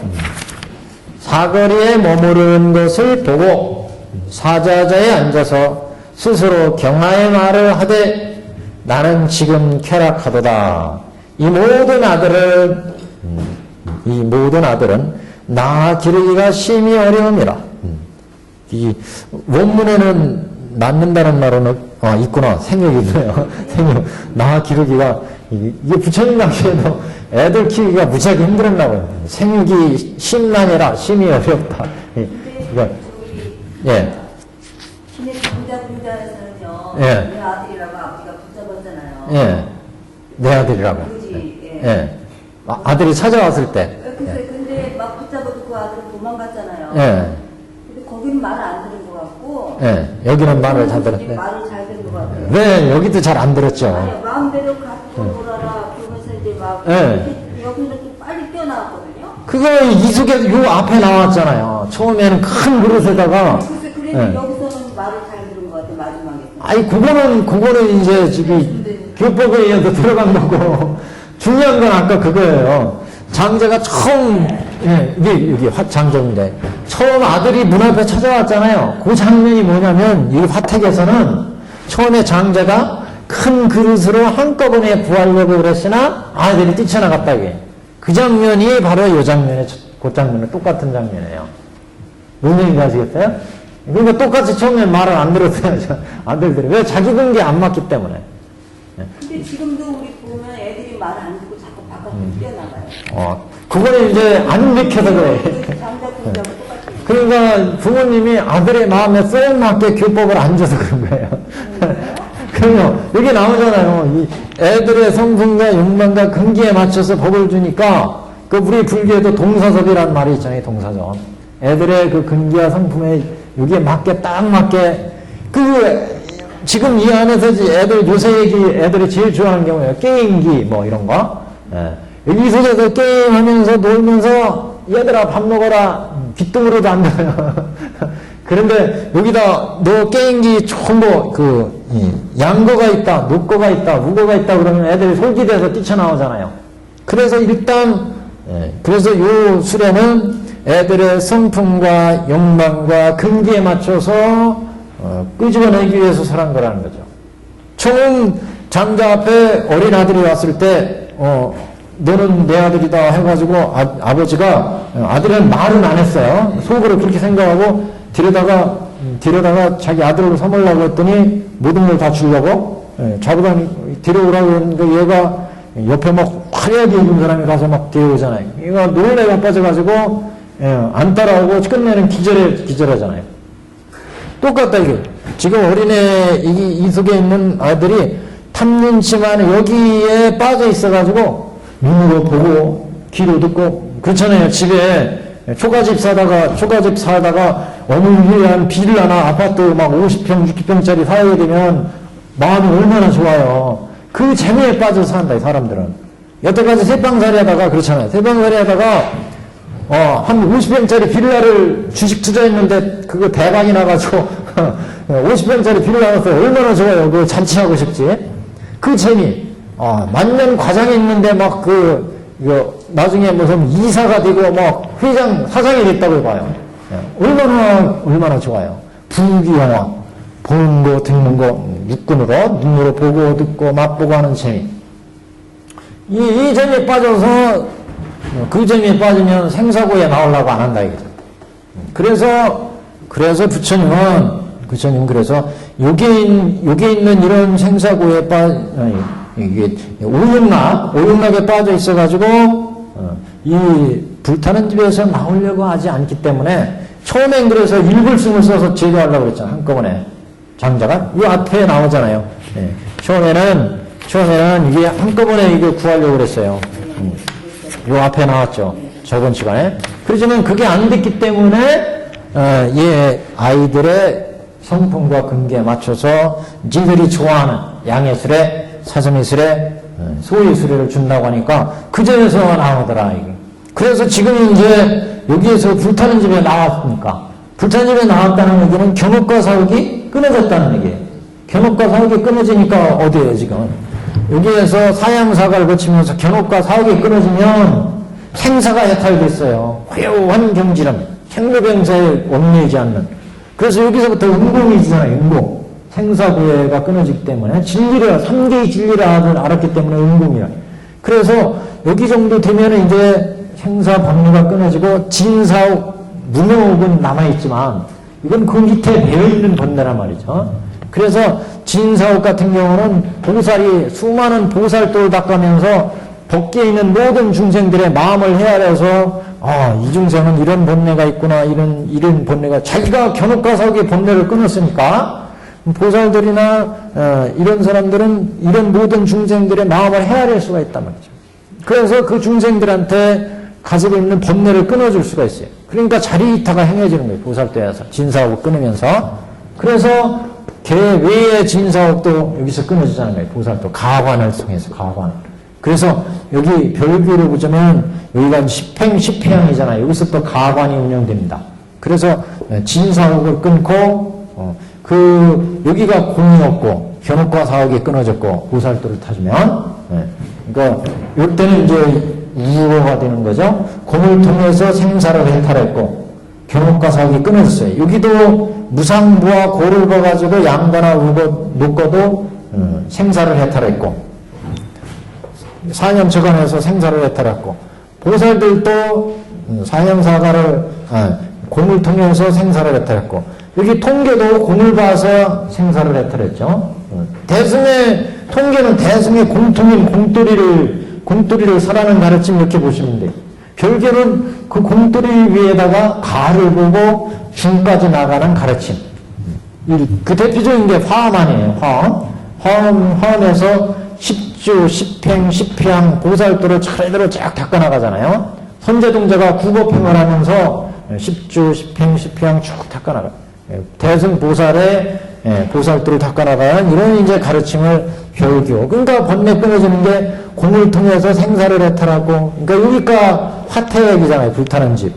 사거리에 머무르는 것을 보고 사자자에 앉아서 스스로 경하의 말을 하되 나는 지금 쾌락하도다. 이 모든 아들은 나 기르기가 심히 어려움이라. 이 원문에는 낳는다는 말은 있구나. 생육이네요. 생육. 나 기르기가 이게 부처님 당시에도 애들 키우기가 무지하게 힘들었나 봐요. 생육이 심란이라 심히 어렵다. 이거 예. 신의 장자분자에서는요. 예. 내 아들이라고 아버지가 붙잡았잖아요. 예. 내 아들이라고. 그지. 예. 예. 아들이 찾아왔을 때. 근데 막 붙잡아도 그 아들은 도망갔잖아요. 예. 근데 거기는 말을 안 들은 것 같고. 예. 여기는 말을 잘 들었대. 말을 잘 들은 것 같아요. 네, 여기도 잘 안 들었죠. 아니, 마음대로 갖고 놀아라. 그러면서 이제 막. 예. 여기는 좀 빨리 뛰어나왔거든요. 그거 이속에 요 앞에 나왔잖아요. 처음에는 큰 그릇에다가. 그래서 예. 여기서는 말을 잘 들은 것 같아요. 마지막에. 아니, 그거는 이제 지금 교법에 의해서 들어간 거고. 중요한 건 아까 그거예요. 장자가 처음, 이게 장자인데, 처음 아들이 문 앞에 찾아왔잖아요. 그 장면이 뭐냐면, 이 화택에서는 처음에 장자가 큰 그릇으로 한꺼번에 구하려고 그랬으나 아들이 뛰쳐나갔다, 이게. 그 장면이 바로 이 장면에, 그 장면에 똑같은 장면이에요. 뭔 얘기인지 아시겠어요? 그러니까 똑같이 처음에 말을 안 들었어요. 아들들이. 왜? 자기 근기에 안 맞기 때문에. 근데 지금도 우리 보면 애들이 말을 안 듣고 자꾸 바깥으로 뛰어나가요. 그거는 이제 안 믿겨서 그래. 장자분자하고 똑같아요. 그러니까 부모님이 아들의 마음에 쏙 맞게 교법을 안 줘서 그런 거예요. 그럼요. 여기 나오잖아요. 이 애들의 성품과 욕망과 근기에 맞춰서 법을 주니까 그 우리 불교에도 동사섭이라는 말이 있잖아요. 동사섭. 애들의 그 근기와 성품에 여기에 맞게 딱 맞게 지금 이 안에서 애들 요새 얘기 애들이 제일 좋아하는 경우에요. 게임기 뭐 이런 거. 여기 속에서 게임하면서 놀면서 얘들아 밥 먹어라. 귓등으로도 안 돼요. 그런데 여기다 너 게임기 전부 양거가 있다, 녹거가 있다, 우거가 있다 그러면 애들이 솔깃해서 뛰쳐나오잖아요. 그래서 일단 그래서 요 수레는 애들의 성품과 욕망과 근기에 맞춰서 끄집어내기 위해서 설한 거라는 거죠. 처음 장자 앞에 어린 아들이 왔을 때 너는 내 아들이다 해가지고 아버지가 아들은 말은 안 했어요. 속으로 그렇게 생각하고 데려다가 자기 아들을 삼으려고 했더니 모든 걸 다 주려고 자고다 데려오라고 했는데 얘가 옆에 막 화려하게 입은 사람이 가서 막 데려오잖아요. 얘가 놀래가 빠져가지고 안 따라오고 끝내는 기절하잖아요. 똑같다 이게. 지금 어린애 이 속에 있는 아들이 탐눈치만 여기에 빠져 있어가지고 눈으로 보고 귀로 듣고 그렇잖아요. 집에 초가집 사다가 어느 일에 한 비를 하나 아파트 막 50평 60평짜리 사야 되면 마음이 얼마나 좋아요. 그 재미에 빠져서 산다 이 사람들은. 여태까지 새빵살이 하다가 그렇잖아요. 새빵살이 하다가 한 50평짜리 빌라를 주식 투자했는데 그거 대박이 나가지고 50평짜리 빌라 나서 얼마나 좋아요. 그거 잔치하고 싶지. 그 재미. 만년 과장이 있는데 막 나중에 무슨 이사가 되고 막 사장이 됐다고 봐요. 얼마나 좋아요. 부귀영화. 보는 거, 듣는 거, 육군으로, 눈으로 보고, 듣고, 맛보고 하는 재미. 이 재미에 빠져서, 그 재미에 빠지면 생사고에 나오려고 안 한다, 이거죠. 그래서 부처님은 그래서, 여기에 있는 이런 생사고에 이게 오용락에 빠져 있어가지고, 이 불타는 집에서 나오려고 하지 않기 때문에, 처음엔 그래서 일불승을 써서 제도하려고 그랬잖아, 한꺼번에. 장자가 이 앞에 나오잖아요. 처음에는 이게 한꺼번에 이거 구하려고 그랬어요. 이 앞에 나왔죠. 저번 시간에. 그렇지만 그게 안 됐기 때문에 아이들의 성품과 근기에 맞춰서 지들이 좋아하는 양예술에 사성예술에 소예술에를 준다고 하니까 그 점에서 나오더라. 이게. 그래서 지금 이제 여기에서 불타는 집에 나왔으니까 불타는 집에 나왔다는 얘기는 견업과 사옥이 끊어졌다는 얘기예요. 견업과 사옥이 끊어지니까 어디예요 지금? 여기에서 사양사가를 거치면서 견업과 사옥이 끊어지면 생사가 해탈됐어요. 화려한 경지람, 생로병사에 얽매이지 않는. 그래서 여기서부터 은공이잖아요. 은공. 생사고해가 끊어지기 때문에 진리를 3개의 진리를 알았기 때문에 은공이라. 그래서 여기 정도 되면 이제 생사방류가 끊어지고 진사옥 무명옥은 남아있지만 이건 그 밑에 배어있는 번뇌란 말이죠. 그래서 진사옥 같은 경우는 보살이 수많은 보살도를 닦으면서 법계에 있는 모든 중생들의 마음을 헤아려서 이 중생은 이런 번뇌가 있구나 이런 번뇌가 자기가 견옥과 사옥의 번뇌를 끊었으니까 보살들이나 이런 사람들은 이런 모든 중생들의 마음을 헤아릴 수가 있단 말이죠. 그래서 그 중생들한테 가지고 있는 번뇌를 끊어줄 수가 있어요. 그러니까 자리이타가 행해지는 거예요. 보살도에서 진사옥을 끊으면서. 그래서 개 외의 진사옥도 여기서 끊어지자는 거예요. 보살도 가관을 통해서 가관. 그래서 여기 별교를 보자면 여기가 10팽이잖아요. 여기서 또 가관이 운영됩니다. 그래서 진사옥을 끊고 여기가 공이 없고 견옥과 사옥이 끊어졌고 보살도를 타주면 그러니까 이때는 이제 우호가 되는 거죠. 공을 통해서 생사를 해탈했고 견옥과 사옥이 끊어졌어요. 여기도 무상부와 고를 봐가지고 양거나 놓고도 생사를 해탈했고 사념처관에서 생사를 해탈했고 보살들도 사념사가를 공을 통해서 생사를 해탈했고 여기 통계도 공을 봐서 생사를 해탈했죠. 대승의 통계는 대승의 공통인 공돌이를 설하는 가르침 이렇게 보시면 돼요. 별개는 그 공돌이 위에다가 가를 보고 중까지 나가는 가르침. 그 대표적인 게 화엄이에요. 화엄에서 10주, 10팽, 10평 보살도를 차례대로 쫙 닦아나가잖아요. 선제동자가 구법행을 하면서 10주, 10팽, 10평 쭉 닦아나가요. 대승보살의 보살도를 닦아나가는 이런 이제 가르침을 별교. 그러니까 번뇌 끊어지는 게 공을 통해서 생사를 해탈하고, 그러니까 여기가 화태액이잖아요. 불타는 집.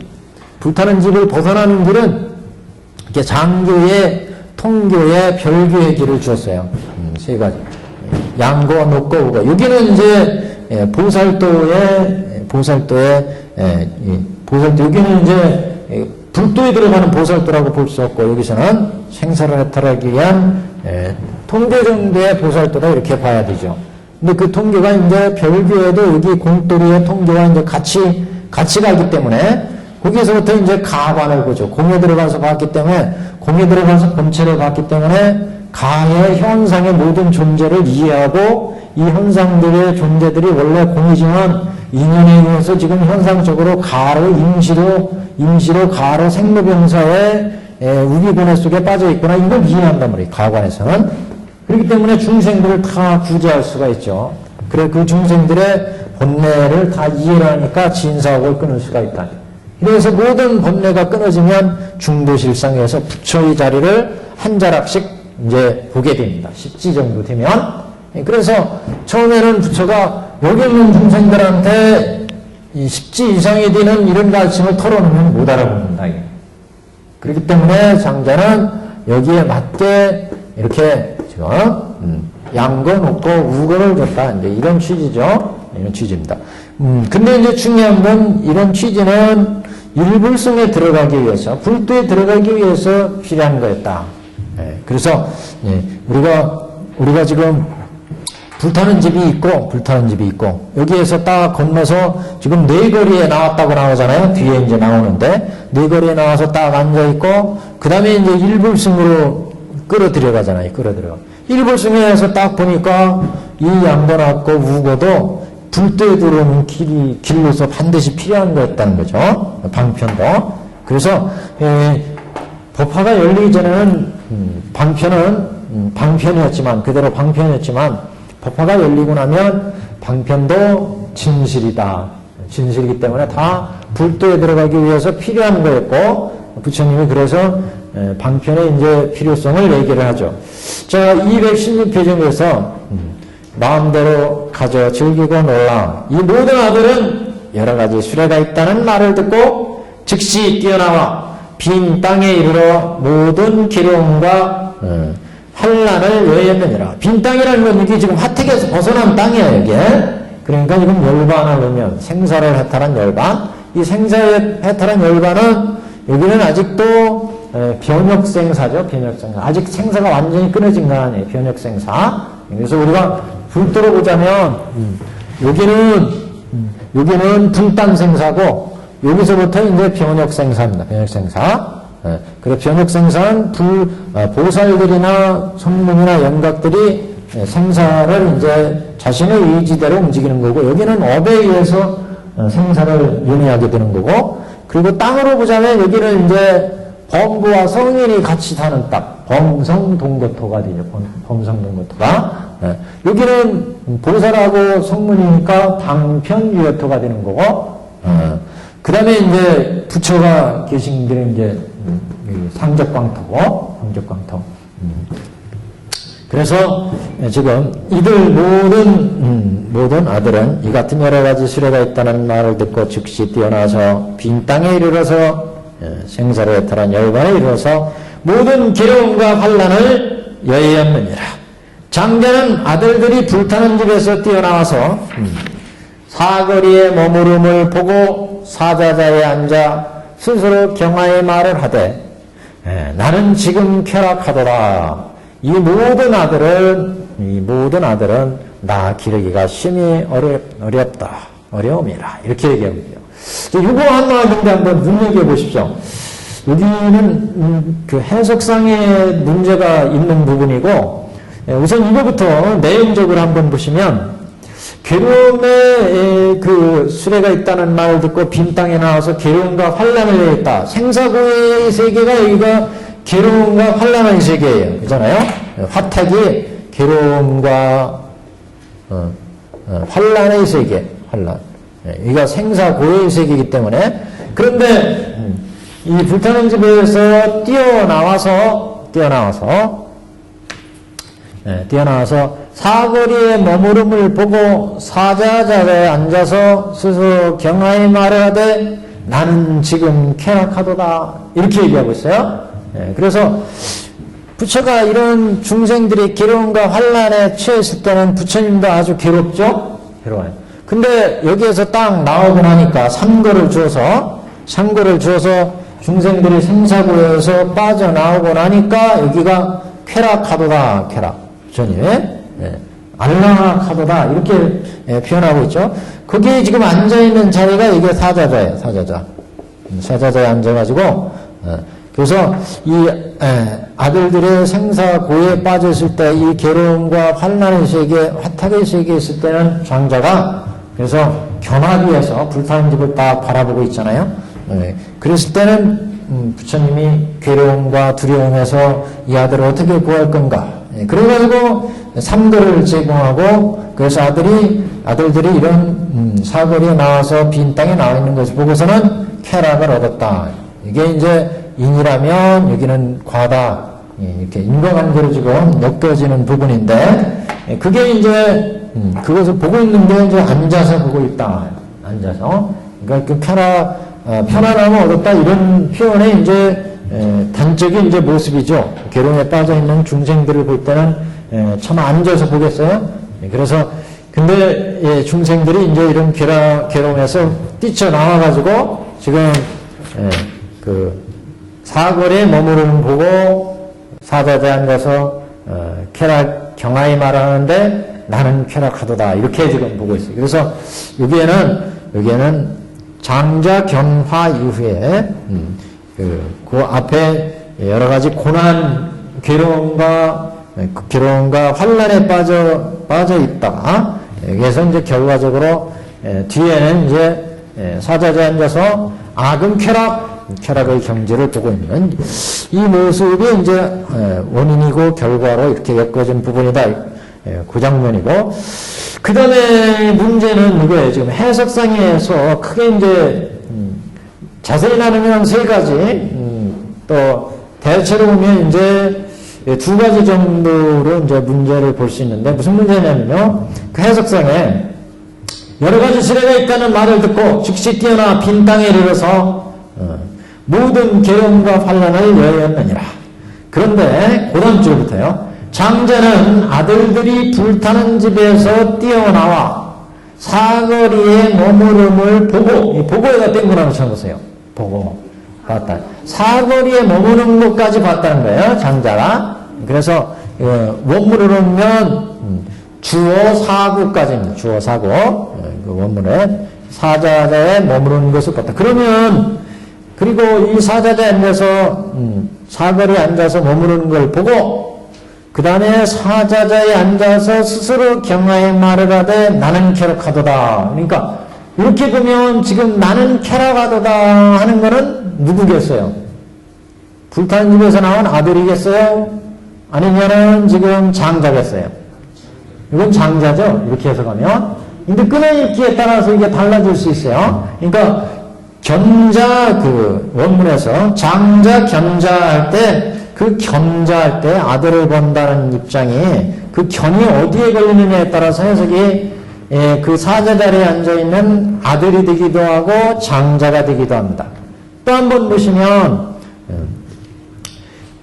불타는 집을 벗어나는 길은 이렇게 장교의, 통교의, 별교의 길을 주었어요. 세 가지. 양거, 녹거, 우거. 여기는 이제 보살도, 여기는 이제 불도에 들어가는 보살도라고 볼 수 없고, 여기서는 생사를 해탈하기 위한 통교 정도의 보살도다 이렇게 봐야 되죠. 근데 그 통계가 이제 별교에도 여기 공돌이의 통계가 이제 같이 가기 때문에 거기에서부터 이제 가관을 보죠. 공에 들어가서 봤기 때문에, 공에 들어가서 본체를 봤기 때문에 가의 현상의 모든 존재를 이해하고 이 현상들의 존재들이 원래 공이지만 인연에 의해서 지금 현상적으로 가로 임시로 가로 생로병사의 우비고뇌 속에 빠져 있구나. 이걸 이해한단 말이에요. 가관에서는. 그렇기 때문에 중생들을 다 구제할 수가 있죠. 그래 그 중생들의 본래를 다 이해를 하니까 진사옥을 끊을 수가 있다. 그래서 모든 본래가 끊어지면 중도실상에서 부처의 자리를 한 자락씩 이제 보게 됩니다. 10지 정도 되면. 그래서 처음에는 부처가 여기 있는 중생들한테 이 10지 이상이 되는 이런 가르침을 털어놓으면 못 알아듣는다. 그렇기 때문에 장자는 여기에 맞게 이렇게 지금 양거 놓고 우거를 줬다. 이제 이런 취지죠. 이런 취지입니다. 근데 이제 중요한 건 이런 취지는 일불성에 들어가기 위해서, 불도에 들어가기 위해서 필요한 거였다. 그래서 우리가 지금 불타는 집이 있고 여기에서 딱 건너서 지금 네거리에 나왔다고 나오잖아요. 뒤에 이제 나오는데 네거리에 나와서 딱 앉아 있고 그 다음에 이제 일불성으로 끌어들여가잖아요. 일불성에서 딱 보니까 이 양도 나왔고 우고도 불도에 들어오는 길로서 반드시 필요한 거였다는 거죠. 방편도. 그래서 법화가 열리기 전에는 방편이었지만 그대로 방편이었지만 법화가 열리고 나면 방편도 진실이다. 진실이기 때문에 다 불도에 들어가기 위해서 필요한 거였고 부처님이 그래서 방편의 이제 필요성을 얘기를 하죠. 자, 216페이지에서 마음대로 가져 즐기고 놀라. 이 모든 아들은 여러 가지 수레가 있다는 말을 듣고 즉시 뛰어나와 빈 땅에 이르러 모든 기름과 환란을 여행했느니라. 빈 땅이라는 건 이게 지금 화택에서 벗어난 땅이에요, 이게. 그러니까 지금 열반을 넣으면 생사를 해탈한 열반. 이 생사에 해탈한 열반은 여기는 아직도 변혁생사죠, 변혁생사. 아직 생사가 완전히 끊어진 거 아니에요, 변혁생사. 그래서 우리가 불도로 보자면 여기는 불단생사고 여기서부터 이제 변혁생사입니다. 변혁생사. 그래 변혁생사는 보살들이나 성문이나 영각들이 생사를 이제 자신의 의지대로 움직이는 거고 여기는 업에 의해서 생사를 윤회하게 되는 거고 그리고 땅으로 보자면 여기는 이제 범부와 성인이 같이 사는 땅, 범성동거토가 되죠. 범성동거토가. 여기는 보살하고 성문이니까 방편유여토가 되는 거고, 그 다음에 이제 부처가 계신 데는 이제 상적광토고, 상적광토. 그래서 지금 이들 모든 아들은 이 같은 여러 가지 수레가 있다는 말을 듣고 즉시 뛰어나서 빈 땅에 이르러서 생사를 해탈한 열반에 이르러서 모든 괴로움과 환란을 여의었느니라. 장자는 아들들이 불타는 집에서 뛰어나와서 사거리에 머무름을 보고 사자자에 앉아 스스로 경화의 말을 하되 나는 지금 쾌락하도다. 이 모든 아들은 나 기르기가 심히 어렵다. 어려움이라. 이렇게 얘기합니다. 이거 하나인데 한번 눈여겨 보십시오. 여기는 그 해석상의 문제가 있는 부분이고, 우선 이거부터 내용적으로 한번 보시면, 괴로움에 그 수레가 있다는 말을 듣고 빈 땅에 나와서 괴로움과 환란을 내렸다. 생사고의 세계가 여기가 괴로움과 환란의 세계예요. 그잖아요? 화택이 괴로움과 환란의 세계, 환란. 이가 생사고의 세계이기 때문에 그런데 이 불타는 집에서 뛰어나와서 사거리에 머무름을 보고 사자자에 앉아서 스스로 경화의 말을 하되 나는 지금 쾌락하도다 이렇게 얘기하고 있어요. 그래서 부처가 이런 중생들이 괴로움과 환란에 처했을 때는 부처님도 아주 괴롭죠? 괴로워요. 근데 여기에서 딱 나오고 나니까 상거를 주어서 중생들이 생사고에서 빠져나오고 나니까 여기가 쾌락하도다. 쾌락. 부처님. 안락하도다 이렇게 표현하고 있죠. 거기에 지금 앉아있는 자리가 이게 사자자예요. 사자자. 사자자에 앉아가지고 그래서 이 아들들의 생사고에 빠졌을 때 이 괴로움과 환난의 세계, 화탁의 세계에 있을 때는 장자가 그래서 견화비에서 불타는 집을 딱 바라보고 있잖아요. 그랬을 때는 부처님이 괴로움과 두려움에서 이 아들을 어떻게 구할 건가. 그래가지고 삼도를 제공하고 그래서 아들들이 이런 사거리에 나와서 빈 땅에 나와 있는 것을 보고서는 쾌락을 얻었다. 이게 이제 인이라면 여기는 과다. 이렇게 인과관계로 지금 엮여지는 부분인데 그게 이제 그것을 보고 있는데 이제 앉아서 보고 있다. 앉아서. 그러니까 그 편안함을 얻었다 이런 표현의 이제 단적인 이제 모습이죠. 괴로움에 빠져 있는 중생들을 볼 때는 참 앉아서 보겠어요. 그래서 근데 중생들이 이제 이런 괴로움에서 뛰쳐나와가지고 지금 그 사거리에 머무르는 보고 사자자에 앉아서 쾌락 경하이 말하는데 나는 쾌락하도다 이렇게 지금 보고 있어요. 그래서 여기에는 장자 견화 이후에 그 앞에 여러 가지 고난 괴로움과 환란에 빠져 있다. 그래서 이제 결과적으로 뒤에는 이제 사자자에 앉아서 악은 쾌락의 경지를 보고 있는 이 모습이 이제 원인이고 결과로 이렇게 엮어진 부분이다. 그 장면이고 그 다음에 문제는 이거예요. 지금 해석상에서 크게 이제 자세히 나누면 세 가지 또 대체로 보면 이제 두 가지 정도로 이제 문제를 볼 수 있는데 무슨 문제냐면요. 그 해석상에 여러 가지 지뢰가 있다는 말을 듣고 즉시 뛰어나 빈 땅에 이르러서 모든 괴로움과 환난을 여였느니라. 그런데 고단 줄부터요. 장자는 아들들이 불타는 집에서 뛰어나와 사거리에 머무름을 보고 이 보고에다 땡글 하나 쳐보세요. 보고 봤다. 사거리에 머무는 것까지 봤다는 거예요. 장자가. 그래서 원문으로 주어 사구까지입니다. 주어 사구 그 원문에 사자자에 머무르는 것을 봤다. 그러면 그리고 이 사자자에 앉아서 사거리에 앉아서 머무르는 걸 보고 그 다음에 사자자에 앉아서 스스로 경하에 말을 하되 나는 쾌락하도다. 그러니까 이렇게 보면 지금 나는 쾌락하도다 하는 거는 누구겠어요? 불타는 집에서 나온 아들이겠어요? 아니면은 지금 장자겠어요? 이건 장자죠? 이렇게 해석하면. 근데 끊어읽기에 따라서 이게 달라질 수 있어요. 그러니까 견자 그 원문에서 장자 견자 할 때 그 견자 할 때 아들을 본다는 입장이 그 견이 어디에 걸리느냐에 따라서 해석이 그 사자 자리에 앉아있는 아들이 되기도 하고 장자가 되기도 합니다. 또 한 번 보시면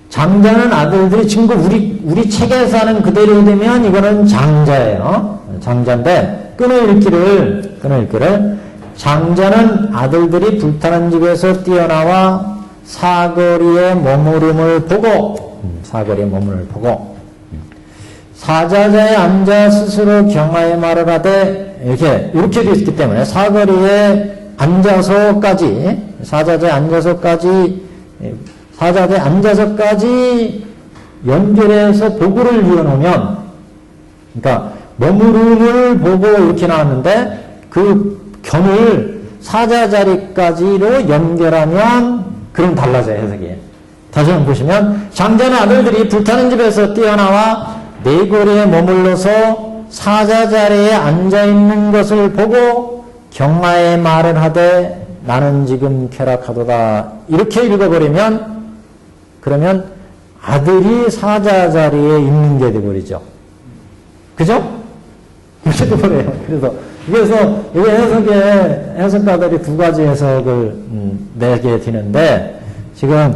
장자는 아들들이 지금 우리 책에서 하는 그대로 되면 이거는 장자예요. 장자인데 끊어읽기를 장자는 아들들이 불타는 집에서 뛰어나와 사거리에 머무름을 보고 사자자에 앉아 스스로 경하에 말을 하되 이렇게 되어 있기 때문에 사자자에 앉아서까지 연결해서 보고를 이어놓으면 그러니까 머무름을 보고 이렇게 나왔는데 그 견을 사자자리까지로 연결하면 그럼 달라져요, 해석이. 다시 한번 보시면 장자는 아들들이 불타는 집에서 뛰어나와 네거리에 머물러서 사자자리에 앉아있는 것을 보고 경하에 말을 하되 나는 지금 쾌락하도다. 이렇게 읽어버리면 그러면 아들이 사자자리에 있는 게 돼버리죠. 그죠? 이렇게 돼버려요. 그래서 이게 해석가들이 두 가지 해석을 내게 되는데 지금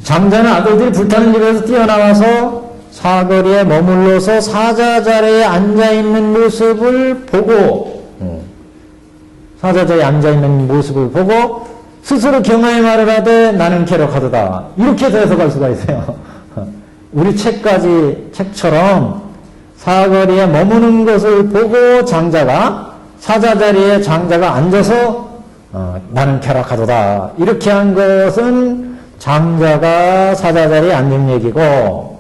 장자는 아들들이 불타는 집에서 뛰어나와서 사거리에 머물러서 사자자리에 앉아있는 모습을 보고 사자자리에 앉아있는 모습을 보고 스스로 경하에 말을 하되 나는 쾌락하도다. 이렇게 해서 해석할 수가 있어요. 우리 책처럼 사거리에 머무는 것을 보고 장자가 사자 자리에 장자가 앉아서 나는 쾌락하도다. 이렇게 한 것은 장자가 사자 자리에 앉은 얘기고,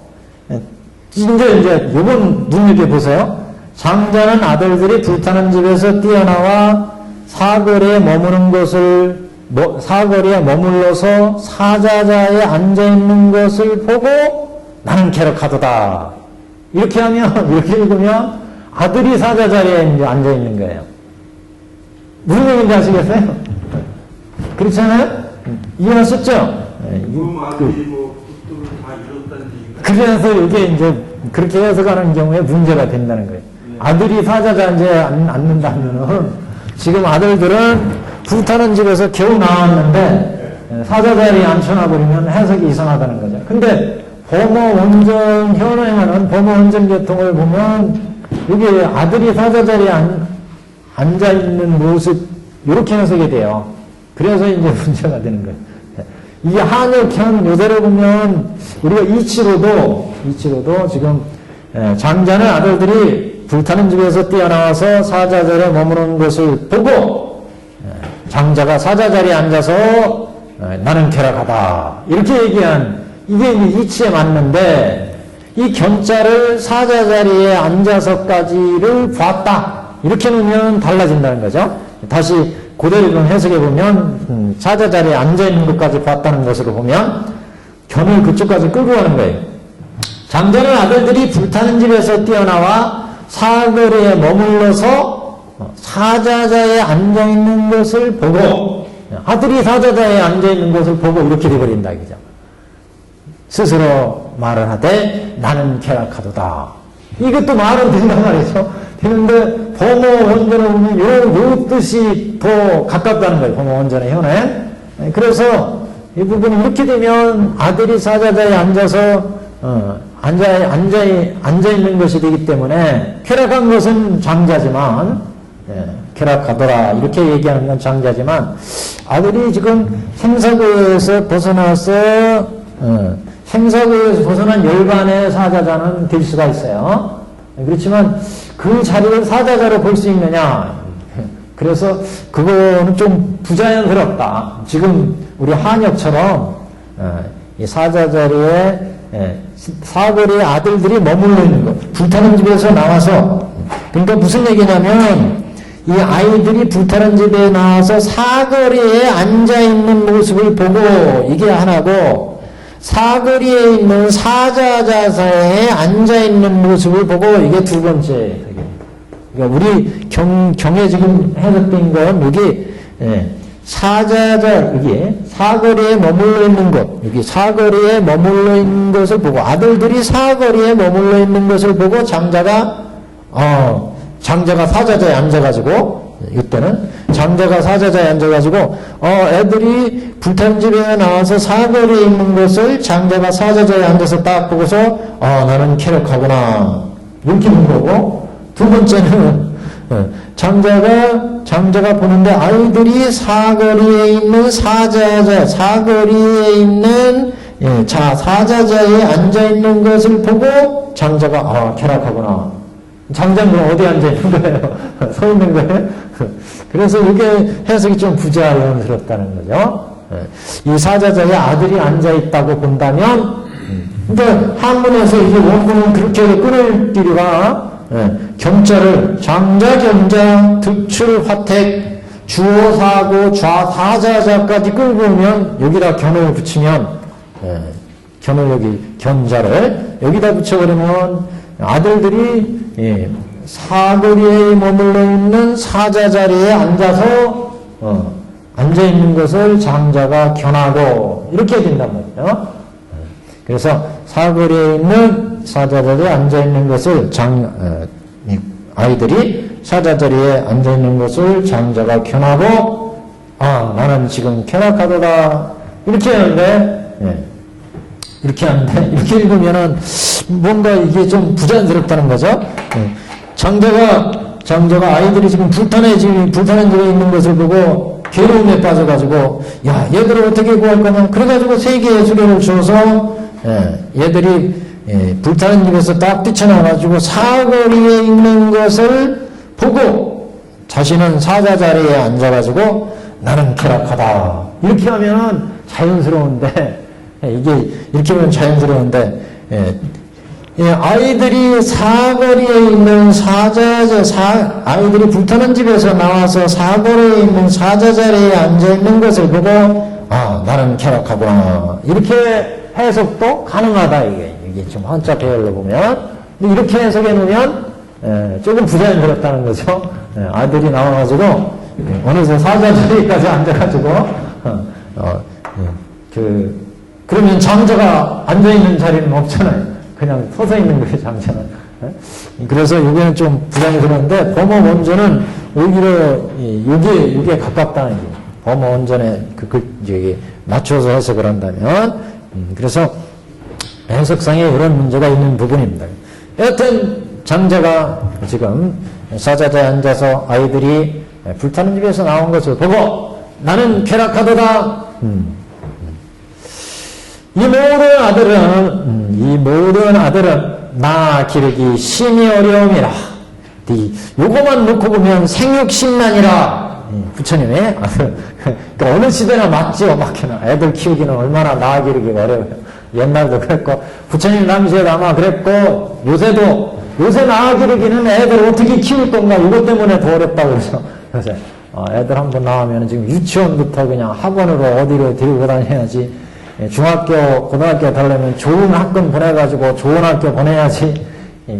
이제 요번 눈여겨보세요. 장자는 아들들이 불타는 집에서 뛰어나와 사거리에 머무는 것을 사거리에 머물러서 사자자에 앉아있는 것을 보고 나는 쾌락하도다. 이렇게 하면, 이렇게 읽으면 아들이 사자자리에 이제 앉아있는 거예요. 무슨 얘기인지 아시겠어요? 그렇잖아요? 이해하셨죠? 그럼 아들이 뭐 뜻을 다 이뤘다는 얘기인가요? 그래서 이게 이제 그렇게 해석하는 경우에 문제가 된다는 거예요. 아들이 사자자에 앉는다면은 지금 아들들은 불타는 집에서 겨우 나왔는데 사자자리에 앉혀놔버리면 해석이 이상하다는 거죠. 근데 범어원전 현행하는 범어원전 계통을 보면 여기 아들이 사자자리에 앉아있는 모습 이렇게 해석이 돼요. 그래서 이제 문제가 되는 거예요. 이 한역현 요대로 보면 우리가 이치로도 지금 장자는 아들들이 불타는 집에서 뛰어나와서 사자자리에 머무는 것을 보고 장자가 사자자리에 앉아서 나는 쾌락하다 이렇게 얘기한 이게 이제 이치에 맞는데 이 견자를 사자자리에 앉아서까지를 봤다 이렇게 놓으면 달라진다는 거죠. 다시 그대로 좀 해석해 보면 사자자리에 앉아있는 것까지 봤다는 것으로 보면 견을 그쪽까지 끌고 가는 거예요. 장자는 아들들이 불타는 집에서 뛰어나와 사거리에 머물러서 사자자에 앉아있는 것을 보고 아들이 사자자에 앉아있는 것을 보고 이렇게 돼버린다 이거죠. 스스로 말을 하되 나는 쾌락하도다. 이것도 말은 된단 말이죠. 되는데 범어원전을 보면 요 뜻이 더 가깝다는 거예요. 범어원전의 현에. 그래서 이 부분이 이렇게 되면 아들이 사자자에 앉아서 앉아있는 것이 되기 때문에 쾌락한 것은 장자지만 쾌락하더라 이렇게 얘기하는 건 장자지만 아들이 지금 생사고에서 벗어나서 생사고에서 벗어난 열반의 사자자는 될 수가 있어요. 그렇지만 그 자리를 사자자로 볼 수 있느냐 그래서 그거는 좀 부자연스럽다. 지금 우리 한역처럼 이 사자자리에 사거리에 아들들이 머물러 있는 것 불타는 집에서 나와서 그러니까 무슨 얘기냐면 이 아이들이 불타는 집에 나와서 사거리에 앉아있는 모습을 보고 이게 하나고 사거리에 있는 사자자사에 앉아있는 모습을 보고 이게 두 번째 그러니까 우리 경에 지금 해석된 건 여기 사자자 여기 사거리에 머물러 있는 것 여기 사거리에 머물러 있는 것을 보고 아들들이 사거리에 머물러 있는 것을 보고 장자가 사자자에 앉아가지고 이때는 장자가 사자자에 앉아가지고 애들이 불타는 집에 나와서 사거리에 있는 것을 장자가 사자자에 앉아서 딱 보고서 나는 쾌락하구나 이렇게 본 거고 두 번째는 장자가 보는데 아이들이 사거리에 있는 사거리에 있는 사자자에 앉아있는 것을 보고 장자가 쾌락하구나. 장자는 어디 앉아있는 거예요? 서 있는 거예요? 그래서 이게 해석이 좀 부자연스럽다는 거죠. 이 사자자에 아들이 앉아있다고 본다면 근데 한문에서 이게 원문은 그렇게 끊을 길이가 경자를 장자, 견자, 득출, 화택, 주어, 사고, 좌사자자까지 끌고 오면 여기다 견을 붙이면 견을 여기 견자를 여기다 붙여버리면 아들들이 사거리에 머물러 있는 사자 자리에 앉아서 앉아있는 것을 장자가 견하고 이렇게 된단 말이에요. 그래서 사거리에 있는 사자 자리에 앉아있는 것을 아이들이 사자 자리에 앉아있는 것을 장자가 견하고 나는 지금 쾌락하도다 이렇게 하는데 이렇게 읽으면은 뭔가 이게 좀 부자연스럽다는 거죠. 장자가 아이들이 지금 불타는 집에 있는 것을 보고 괴로움에 빠져가지고 얘들을 어떻게 구할 거냐 그래가지고 세 개의 수레를 주어서 얘들이 불타는 집에서 딱 뛰쳐나와가지고 사거리에 있는 것을 보고 자신은 사자 자리에 앉아가지고 나는 쾌락하다. 이렇게 하면은 자연스러운데, 이게 이렇게 하면 자연스러운데, 아이들이 사거리에 있는 아이들이 불타는 집에서 나와서 사거리에 있는 사자 자리에 앉아있는 것을 보고, 아, 나는 쾌락하구나. 이렇게 해석도 가능하다, 이게 좀 한자 배열로 보면. 근데 이렇게 해석해 놓으면, 조금 부자연스럽다는 거죠. 아들이 나와가지고, 어느새 사자 자리까지 앉아가지고, 그러면 장자가 앉아있는 자리는 없잖아요. 그냥 서서 있는 거예요, 장자는. 그래서 여기는 좀 부자연스러운데, 범어 원전은 오히려, 요게 가깝다는 거예요. 범어 원전에 맞춰서 해석을 한다면, 그래서 해석상에 이런 문제가 있는 부분입니다. 여하튼, 장자가 지금 사자자에 앉아서 아이들이 불타는 집에서 나온 것을 보고, 나는 쾌락하도다. 이 모든 아들은 나 기르기 심히 어려움이라. 요거만 놓고 보면 생육심난이라. 부처님의 아들. 그러니까 어느 시대나 맞죠. 막히나. 애들 키우기는 얼마나 나 기르기가 어려워요. 옛날도 그랬고, 부처님 당시에도 아마 그랬고, 요새 나 기르기는 애들 어떻게 키울 건가, 이것 때문에 더 어렵다고 그러죠. 요새. 애들 한번 나오면 지금 유치원부터 그냥 학원으로 어디로 데리고 다녀야지. 중학교, 고등학교 가려면 좋은 학군 보내가지고 좋은 학교 보내야지.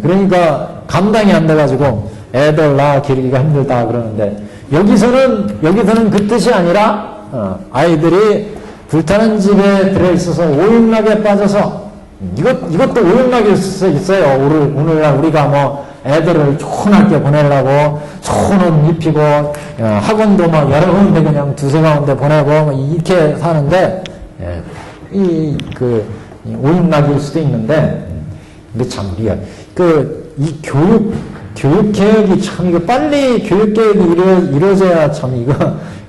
그러니까 감당이 안 돼가지고 애들 낳아 기르기가 힘들다 그러는데, 여기서는 그 뜻이 아니라, 아이들이 불타는 집에 들어있어서 오용락에 빠져서, 이것도 오용락일 수 있어요. 오늘날 우리가 뭐 애들을 좋은 학교 보내려고 좋은 옷 입히고, 학원도 막 여러 군데 그냥 두세 가운데 보내고, 뭐 이렇게 사는데, 오용락일 수도 있는데, 근데 참, 이 교육개혁이 참, 이거 빨리 교육개혁이 이루어져야 참,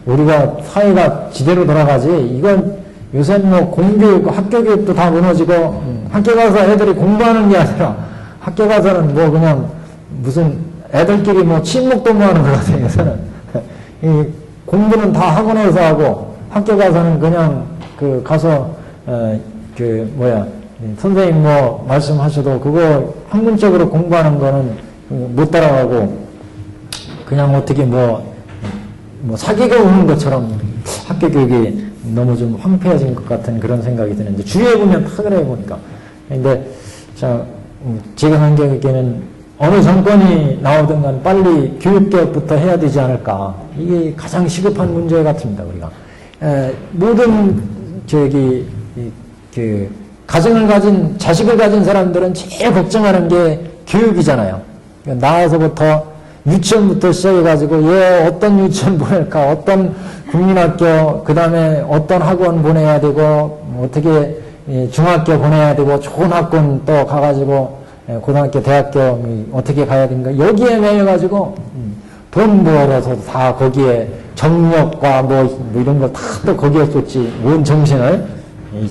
우리가 사회가 지대로 돌아가지. 이건 요새 뭐 공교육, 학교교육도 다 무너지고, 학교 가서 애들이 공부하는 게 아니라, 학교 가서는 뭐 그냥 무슨 애들끼리 뭐 친목도 하는 것 같아요, 요새는. 공부는 다 학원에서 하고, 학교 가서는 그냥 가서, 선생님 뭐 말씀하셔도 그거 학문적으로 공부하는 거는 못 따라가고, 그냥 어떻게 뭐 사기가 오는 것처럼 학교 교육이 너무 좀 황폐해진 것 같은 그런 생각이 드는데, 주위에 보면 다 그래요, 보니까. 근데, 제가 생각하기에는 어느 정권이 나오든 간 빨리 교육개혁부터 해야 되지 않을까. 이게 가장 시급한 문제 같습니다, 우리가. 모든, 자식을 가진 사람들은 제일 걱정하는 게 교육이잖아요. 그러니까 나와서부터 유치원부터 시작해가지고 얘 어떤 유치원 보낼까, 어떤 국민학교, 그 다음에 어떤 학원 보내야 되고, 어떻게 중학교 보내야 되고, 좋은 학원 또 가가지고 고등학교, 대학교 어떻게 가야 되는가, 여기에 매여가지고 돈 벌어서 다 거기에 정력과 뭐 이런 거 다 또 거기에 쏟지, 온 정신을.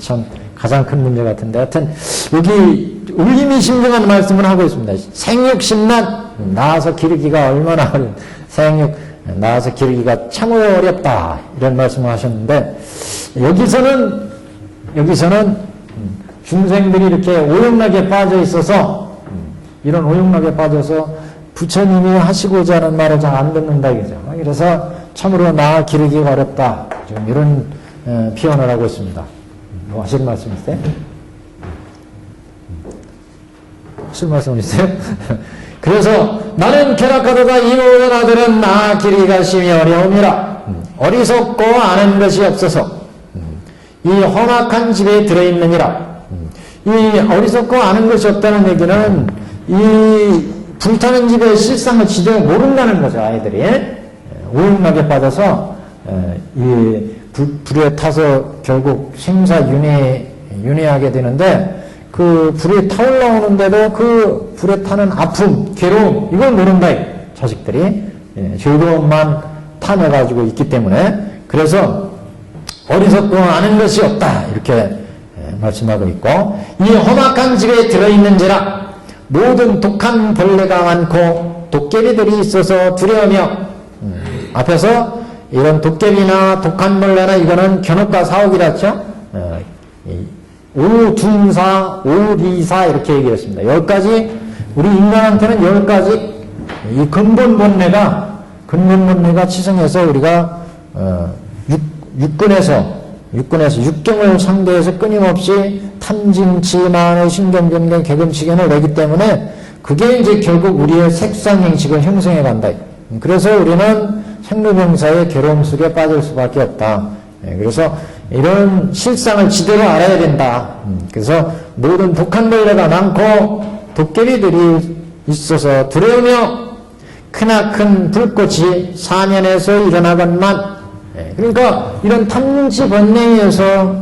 참 가장 큰 문제 같은데, 하여튼 여기 의미심장한 말씀을 하고 있습니다. 생육심난, 낳아서 기르기가 얼마나 어려운, 낳아서 기르기가 참 어렵다, 이런 말씀을 하셨는데, 여기서는 중생들이 이렇게 오용락에 빠져 있어서, 이런 오용락에 빠져서 부처님이 하시고자 하는 말을 잘 안 듣는다, 그죠? 그래서 참으로 낳아 기르기가 어렵다, 지금 이런 표현을 하고 있습니다. 뭐 하실 말씀 있어요? 하실 말씀 있어요? 그래서 나는 쾌락하도다. 이 모든 아들은 나 기르기가 심히 어려움이라. 어리석고 아는 것이 없어서 이 험악한 집에 들어있느니라. 이 어리석고 아는 것이 없다는 얘기는 이 불타는 집의 실상을 지대로 모른다는 거죠, 아이들이. 오용락에 빠져서 이 불에 타서 결국 생사윤회하게 되는데, 그 불에 타올라오는데도 그 불에 타는 아픔, 괴로움, 이걸 모른다, 자식들이. 즐거움만 탐해가지고 있기 때문에. 그래서 어리석고 아는 것이 없다, 이렇게 말씀하고 있고, 이 험악한 집에 들어있는지라 모든 독한 벌레가 많고 도깨비들이 있어서 두려우며, 앞에서 이런 도깨비나 독한 벌레나 이거는 견업과 사옥이라 했죠. 오둔사, 오리사 이렇게 얘기했습니다. 10가지, 우리 인간한테는 10가지 이 근본 본래가 치성해서 우리가 육근에서 육경을 상대해서 끊임없이 탐진치, 만의, 신경변경, 개근치견을 내기 때문에 그게 이제 결국 우리의 색상행식을 형성해 간다. 그래서 우리는 생로병사의 괴로움 속에 빠질 수밖에 없다. 그래서 이런 실상을 지대로 알아야 된다. 그래서 모든 독한 벌레가 많고 도깨비들이 있어서 두려우며 크나큰 불꽃이 사면에서 일어나건만, 그러니까 이런 탐진치 번뇌에서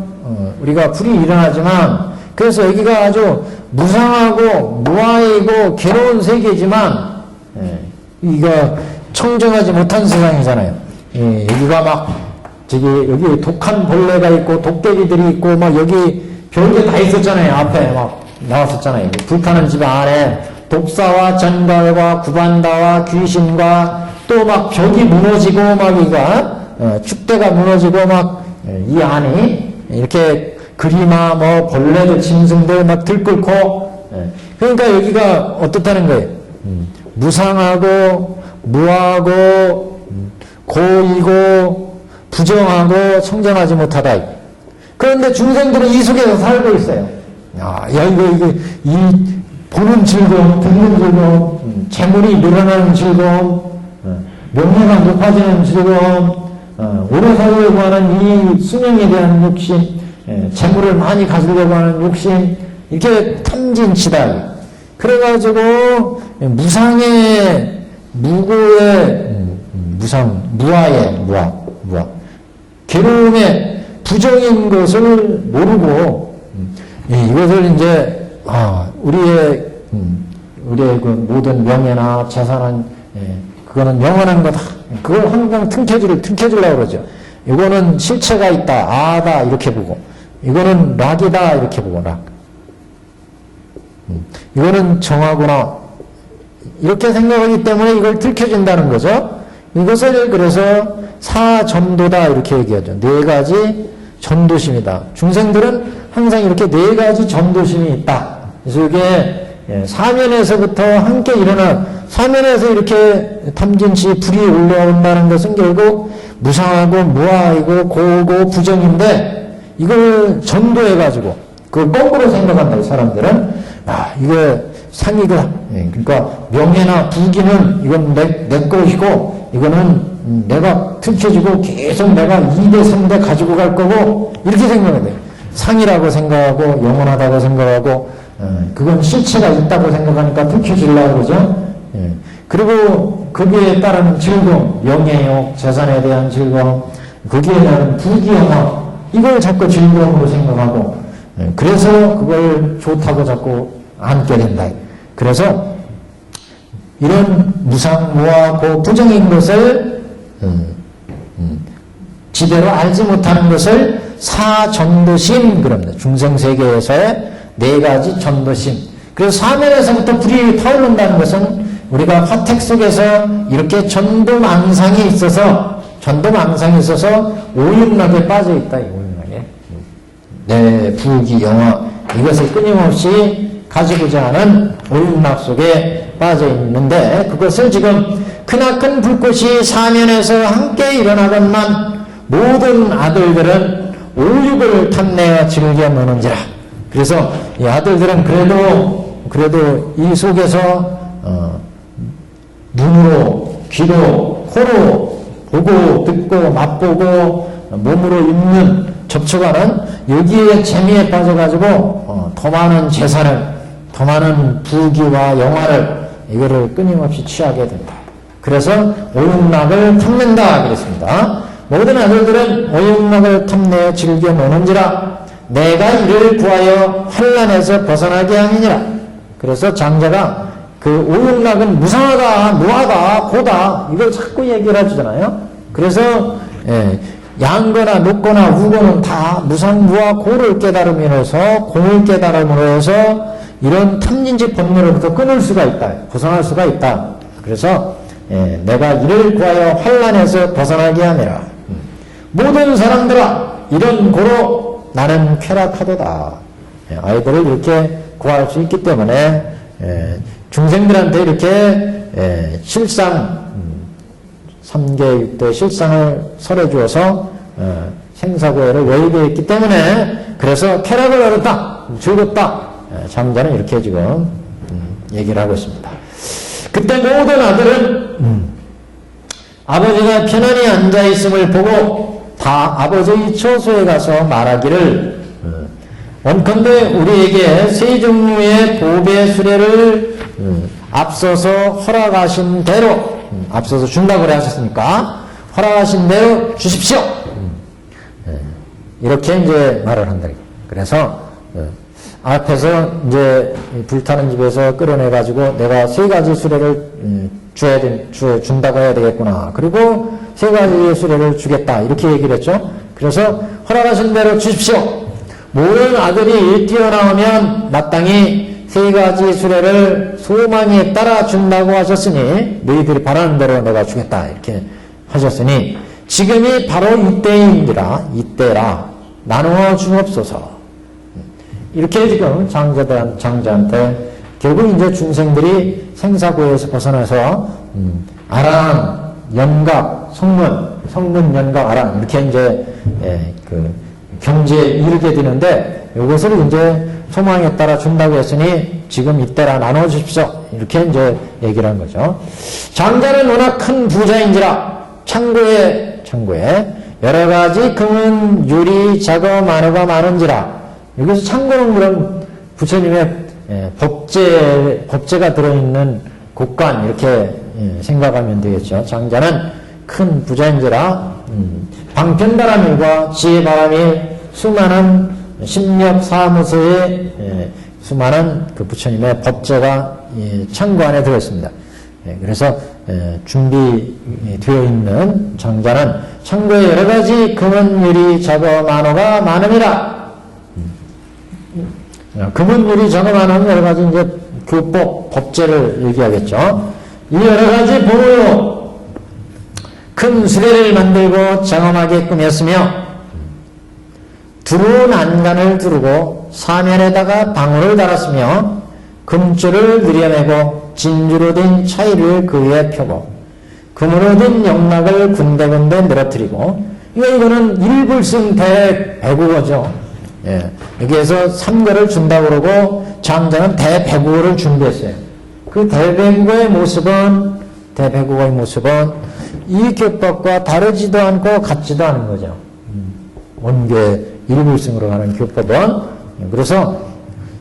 우리가 불이 일어나지만, 그래서 여기가 아주 무상하고 무아이고 괴로운 세계지만 이거 청정하지 못한 세상이잖아요. 여기가 막 여기 독한 벌레가 있고 도깨비들이 있고 막 여기 별게 다 있었잖아요. 앞에 막 나왔었잖아요. 불타는 집 안에 독사와 전갈과 구반다와 귀신과 또 막 벽이 무너지고 막 이가 축대가 무너지고 막 이 안이 이렇게 그리마 뭐 벌레들 짐승들 막 들끓고, 그러니까 여기가 어떻다는 거예요. 무상하고 무하고 고이고 부정하고 청정하지 못하다. 그런데 중생들은 이 속에서 살고 있어요. 이거 이 보는 즐거움, 듣는 즐거움, 재물이 늘어나는 즐거움, 명예가 높아지는 즐거움, 오래 살려고 하는 이 수명에 대한 욕심, 재물을 많이 가지려고 하는 욕심, 이렇게 탐진치다. 그래가지고 무상의 무고의 무아의 무아 괴로움의 부정인 것을 모르고 이것을 이제 우리의 그 모든 명예나 재산은 그거는 영원한 거다. 그걸 항상 퉁켜주려고 그러죠. 이거는 실체가 있다, 아다 이렇게 보고, 이거는 락이다 이렇게 보고, 락. 이거는 정하구나 이렇게 생각하기 때문에 이걸 들켜준다는 거죠. 이것을 그래서 사전도다 이렇게 얘기하죠. 4가지 전도심이다. 중생들은 항상 이렇게 4가지 전도심이 있다. 그래서 이게 사면에서부터 함께 일어나, 사면에서 이렇게 탐진치 불이 올라온다는 것은 결국 무상하고 무아이고 고고 부정인데, 이걸 전도해가지고 그걸 거꾸로 생각한다. 이 사람들은 이게 상이다. 그러니까 명예나 부귀는 이건 내 것이고 이거는 내가 들켜지고 계속 내가 2대 3대 가지고 갈 거고 이렇게 생각해야 돼요. 상이라고 생각하고 영원하다고 생각하고 그건 실체가 있다고 생각하니까 들켜주려고 그러죠. 그리고 거기에 따른 즐거움, 명예욕, 재산에 대한 즐거움, 거기에 대한 부귀영화, 이걸 자꾸 즐거움으로 생각하고 그래서 그걸 좋다고 자꾸 안게 된다. 그래서 이런 무상무하고 부정인 것을 지대로 알지 못하는 것을 사전도심 그럽니다. 중생세계에서의 4가지 전도심. 그래서 사면에서부터 불이 타오른다는 것은 우리가 화택 속에서 이렇게 전도망상이 있어서 오윤락에 빠져 있다. 오윤락에. 내 부귀 영화 이것을 끊임없이 가지고자 하는 오윤락 속에 빠져 있는데, 그것을 지금 크나큰 불꽃이 사면에서 함께 일어나건만 모든 아들들은 오육을 탐내어 즐겨 노는지라. 그래서 이 아들들은 그래도 이 속에서 눈으로, 귀로, 코로 보고 듣고 맛보고 몸으로 입는 접촉하는 여기에 재미에 빠져가지고 더 많은 재산을, 더 많은 부귀와 영화를 이거를 끊임없이 취하게 된다. 그래서 오용락을 탐낸다 그랬습니다. 모든 아들들은 오용락을 탐내어 즐겨 노는지라 내가 이를 구하여 환난에서 벗어나게 함이니라. 그래서 장자가 그 오용락은 무상하다, 무하다, 고다 이걸 자꾸 얘기를 해주잖아요. 그래서 양거나 녹거나 우거는 다 무상무와 고를 깨달음으로서 공을 깨달음으로 해서 이런 탐진치 번뇌로부터 끊을 수가 있다. 벗어날 수가 있다. 그래서 내가 이를 구하여 환난에서 벗어나게 하느라 모든 사람들아 이런 고로 나는 쾌락하도다. 아이들을 이렇게 구할 수 있기 때문에 중생들한테 이렇게 실상 3계 6대 실상을 설해 주어서 생사고해를 외우게 했기 때문에 그래서 쾌락을 얻었다. 즐겁다. 장자는 이렇게 지금 얘기를 하고 있습니다. 그때 모든 아들은 아버지가 편안히 앉아있음을 보고 다 아버지의 처소에 가서 말하기를 원컨대 우리에게 세 종류의 보배 수레를 앞서서 허락하신 대로 앞서서 준다고 그래 하셨으니까 허락하신 대로 주십시오. 이렇게 이제 말을 한다. 그래서 앞에서 이제 불타는 집에서 끌어내가지고 내가 세 가지 수레를 준다고 해야 되겠구나. 그리고 세 가지의 수레를 주겠다. 이렇게 얘기를 했죠. 그래서 허락하신 대로 주십시오. 모든 아들이 뛰어나오면 마땅히 세 가지 수레를 소망에 따라 준다고 하셨으니 너희들이 바라는 대로 내가 주겠다. 이렇게 하셨으니 지금이 바로 이때인지라 이때라 나누어 주옵소서. 이렇게 지금 장자한테 결국 이제 중생들이 생사고에서 벗어나서 아랑, 연각, 성문, 연각, 아랑 이렇게 이제 그 경지에 이르게 되는데 이것을 이제 소망에 따라 준다고 했으니 지금 이때라 나눠 주십시오. 이렇게 이제 얘기를 한 거죠. 장자는 워낙 큰 부자인지라 창고에 여러 가지 금은 유리 자거 만호가 많은지라 여기서 창고는 그런 부처님의 법제가 들어있는 곳간 이렇게 생각하면 되겠죠. 장자는 큰 부자인지라 방편바람일과 지혜바람일 수많은 심력 사무소에 수많은 그 부처님의 법제가 창고 안에 들어있습니다. 그래서 준비되어 있는 장자는 창고에 여러 가지 금은 유리 자거 만호가 많음이라. 금은 유리 자거 만호는 여러 가지 이제 교법 법제를 얘기하겠죠. 이 여러 가지 보물로 큰 수레를 만들고 장엄하게 꾸몄으며 두루 난간을 두르고 사면에다가 방울을 달았으며 금줄을 들여매고 진주로 된 차이를 그 위에 펴고 금으로 된 영락을 군데군데 늘어뜨리고 이거는 일불승 대배국어죠. 여기에서 삼거를 준다고 그러고 장자는 대배국어를 준비했어요. 그 대배국어의 모습은 이 교법과 다르지도 않고 같지도 않은 거죠. 원계 일불승으로 가는 교법은 그래서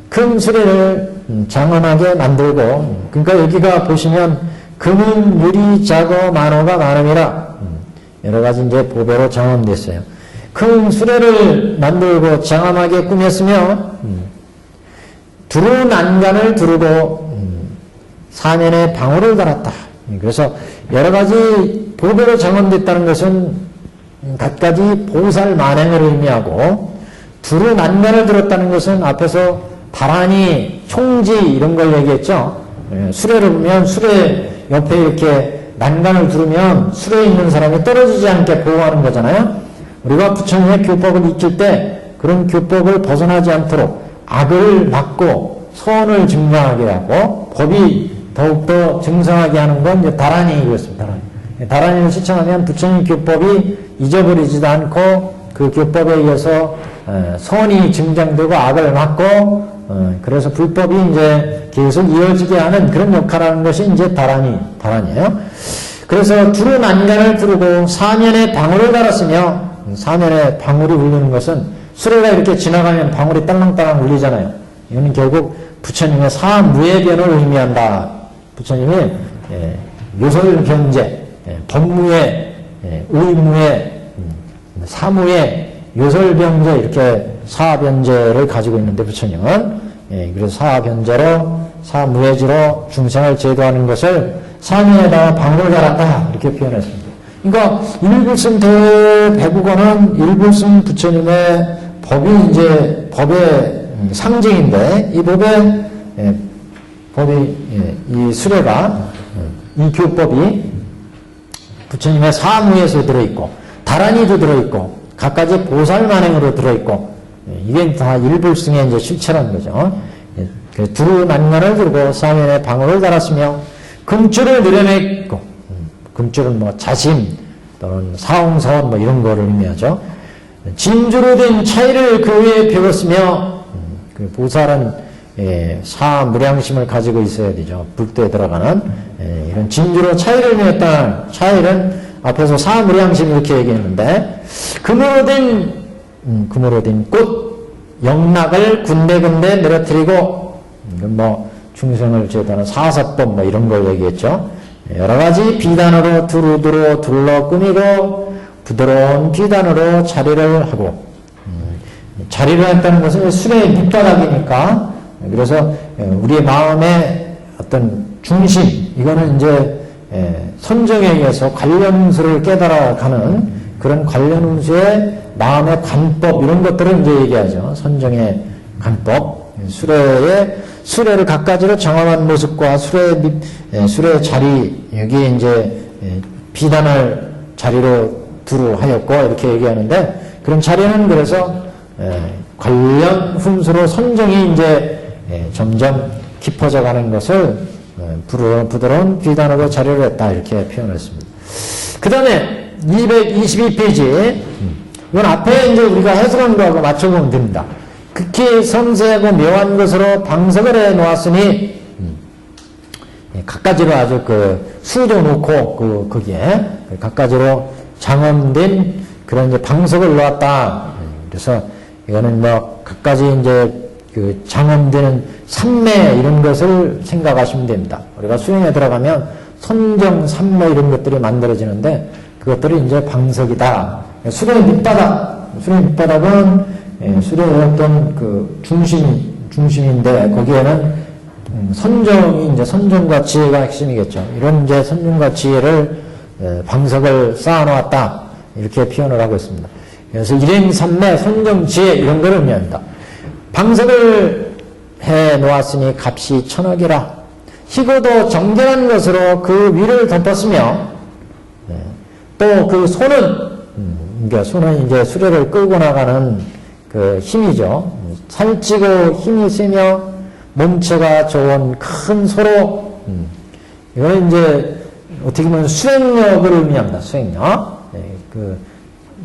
큰 수레를 장엄하게 만들고 그러니까 여기가 보시면 금은 유리 자거 만호가 많음이라 여러 가지 이제 보배로 장엄됐어요. 큰 수레를 만들고 장엄하게 꾸몄으며 두루 난간을 두르고 사면에 방울을 달았다. 그래서 여러 가지 보배로 장엄됐다는 것은 갖가지 보살 만행을 의미하고 두루 난간을 들었다는 것은 앞에서 다란이, 총지 이런 걸 얘기했죠. 수레를 보면 수레 옆에 이렇게 난간을 두르면 수레에 있는 사람이 떨어지지 않게 보호하는 거잖아요. 우리가 부처님의 교법을 익힐 때 그런 교법을 벗어나지 않도록 악을 막고 선을 증명하게 하고 법이 더욱더 증상하게 하는 건 이제 다란이였습니다. 다란이를 실천하면 부처님 교법이 잊어버리지도 않고 그 교법에 의해서 선이 증장되고 악을 막고 그래서 불법이 이제 계속 이어지게 하는 그런 역할을 하는 것이 이제 다란이에요. 그래서 두루 난간을 두르고 사면에 방울을 달았으며 사면에 방울이 울리는 것은 수레가 이렇게 지나가면 방울이 딸랑딸랑 울리잖아요. 이거는 결국 부처님의 사무예변을 의미한다. 부처님이 요설병제, 법무예, 의무예, 사무예, 요설병제 이렇게 사변제를 가지고 있는데 부처님은 그래서 사변제로 사무예지로 중생을 제도하는 것을 사면에다가 방울을 달았다 이렇게 표현했습니다. 그러니까 일불승 대배국어는 일불승 부처님의 법이 이제 법의 상징인데 이 법이 이 수레가 이 교법이 부처님의 사무에서 들어있고 다란이도 들어있고 갖가지 보살만행으로 들어있고 이게 다 일불승의 이제 실체라는 거죠. 두루 난간을 들고 사면에 방울을 달았으며 금줄을 늘여냈고 금줄은 뭐 자심 또는 사홍사원 뭐 이런 거를 의미하죠. 진주로 된 차이를 그 위에 펴었으며 그 보살은 사무량심을 가지고 있어야 되죠. 불도에 들어가는 이런 진주로 차이를 맺었다. 차이는 앞에서 사무량심 이렇게 얘기했는데 금으로 된 꽃 영락을 군데군데 늘어뜨리고 뭐 중생을 제도하는 사사법 뭐 이런 걸 얘기했죠. 여러 가지 비단으로 두루두루 둘러 꾸미고 부드러운 비단으로 자리를 하고 자리를 했다는 것은 수레의 밑바닥이니까 그래서 우리의 마음의 어떤 중심 이거는 이제 선정에 의해서 관련수를 깨달아가는 그런 관련수의 마음의 관법 이런 것들을 이제 얘기하죠. 선정의 관법 수레를 갖가지로 정함한 모습과 수레의 자리 여기에 이제 비단을 자리로 두루 하였고 이렇게 얘기하는데 그런 자리는 그래서 관련 훈수로 선정이 이제 점점 깊어져 가는 것을 부드러운 비단으로 자리를 했다 이렇게 표현했습니다. 그 다음에 222페이지 이건 앞에 이제 우리가 해석한 거하고 맞춰보면 됩니다. 극히 섬세하고 묘한 것으로 방석을 해 놓았으니 갖가지로 아주 그 수조 놓고 거기에 갖가지로 장엄된 그런 이제 방석을 놓았다. 그래서 이거는 뭐 갖가지 이제 그 장엄되는 산매 이런 것을 생각하시면 됩니다. 우리가 수행에 들어가면 선정, 산매 이런 것들이 만들어지는데 그것들이 이제 방석이다. 수레의 밑바닥은 수레의 어떤 그 중심인데 거기에는 선정이 이제 선정과 지혜가 핵심이겠죠. 이런 이제 선정과 지혜를 방석을 쌓아놓았다 이렇게 표현을 하고 있습니다. 그래서 일행삼매, 선정, 지혜 이런 걸 의미합니다. 방석을 해 놓았으니 값이 천억이라 희고도 정결한 것으로 그 위를 덮었으며 또 그 손은 그러니까 손은 이제 수레를 끌고 나가는 그 힘이죠. 살찌고 힘이 세며 몸체가 좋은 큰 소로 이거는 이제 어떻게 보면 수행력을 의미합니다. 수행력.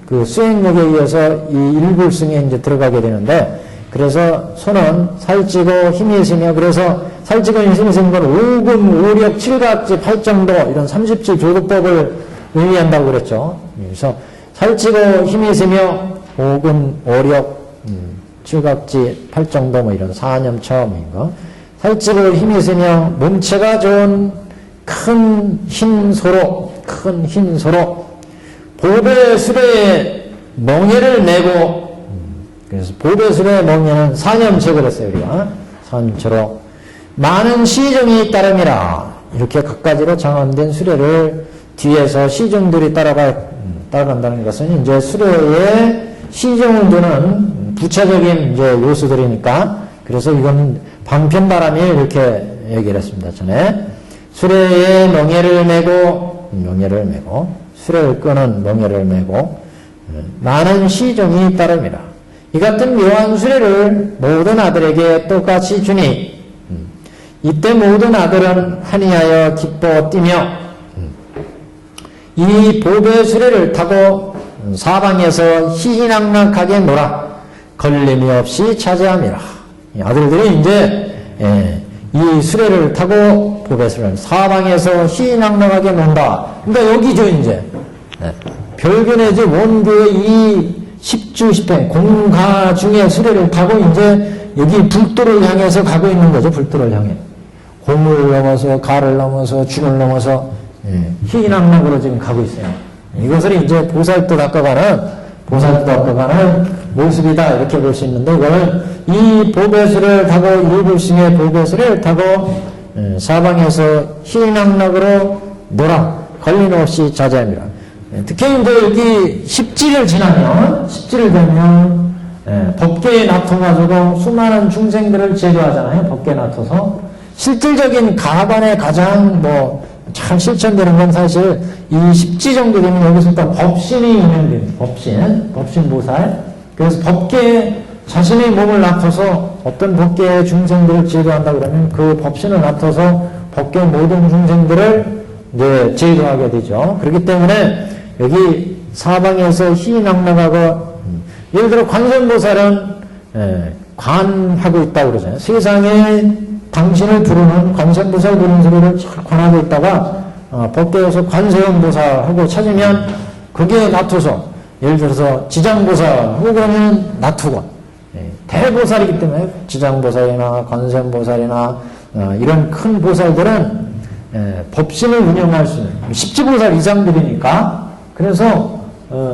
그 수행력에 의해서 이 일불승에 이제 들어가게 되는데 그래서 손은 살찌고 힘이 세며 그래서 살찌고 힘이 세는 건 오금, 오력, 칠각지, 팔정도 이런 37 조도법을 의미한다고 그랬죠. 그래서 살찌고 힘이 세며 오금, 오력, 칠각지, 팔정도 뭐 이런 사념 처음인 거. 살찌고 힘이 세며 몸체가 좋은 큰 흰 소로 보배 수레에 멍에를 메고 그래서 보배 수레의 멍에는 사념체를 했어요. 우리가 사념체로 많은 시정이 따름이라 이렇게 갖가지로 장엄된 수레를 뒤에서 시정들이 따라간다는 것은 이제 수레의 시정을 두는 부차적인 이제 요소들이니까 그래서 이건 방편바람이 이렇게 얘기를 했습니다. 전에 수레에 멍에를 메고 수레를 끄는 멍에를 메고 많은 시종이 따릅니다. 이 같은 묘한 수레를 모든 아들에게 똑같이 주니 이때 모든 아들은 한이하여 기뻐 뛰며 이 보배 수레를 타고 사방에서 희희낙낙하게 놀아 걸림이 없이 차지함이라. 아들들이 이제 이 수레를 타고 보배수레를 사방에서 희희낙낙하게 논다. 그러니까 여기죠 이제 별견의 원교의 이 십주 십행 공가 중에 수레를 타고 이제 여기 불도를 향해서 가고 있는 거죠. 불도를 향해 공을 넘어서 가를 넘어서 중을 넘어서 희낙낙으로 지금 가고 있어요. 이것을 이제 보살도 닦아가는 모습이다 이렇게 볼 수 있는데 이거는 이 보배수를 타고 일불승의 보배수를 타고 사방에서 희낙낙으로 놀아 걸림 없이 자제합니다. 특히 이제 여기 10지를 지나면, 10지를 되면, 법계에 놔둬가지고 수많은 중생들을 제도하잖아요. 법계에 놔둬서. 실질적인 가반에 가장 잘 실천되는 건 사실 이 10지 정도 되면 여기서부터 법신이 운영됩니다. 법신 보살. 그래서 법계에 자신의 몸을 놔둬서 어떤 법계의 중생들을 제도한다 그러면 그 법신을 놔둬서 법계 모든 중생들을 이제 제도하게 되죠. 그렇기 때문에 여기 사방에서 희낙락하고 예를 들어 관세음보살은 관하고 있다고 그러잖아요. 세상에 당신을 부르는 관세음보살 부르는 소리를 잘 관하고 있다가 법계에서 관세음보살하고 찾으면 거기에 놔둬서 예를 들어서 지장보살하고 그러면 놔두고 대보살이기 때문에 지장보살이나 관세음보살이나 이런 큰 보살들은 법신을 운영할 수 있는 십지보살 이상들이니까 그래서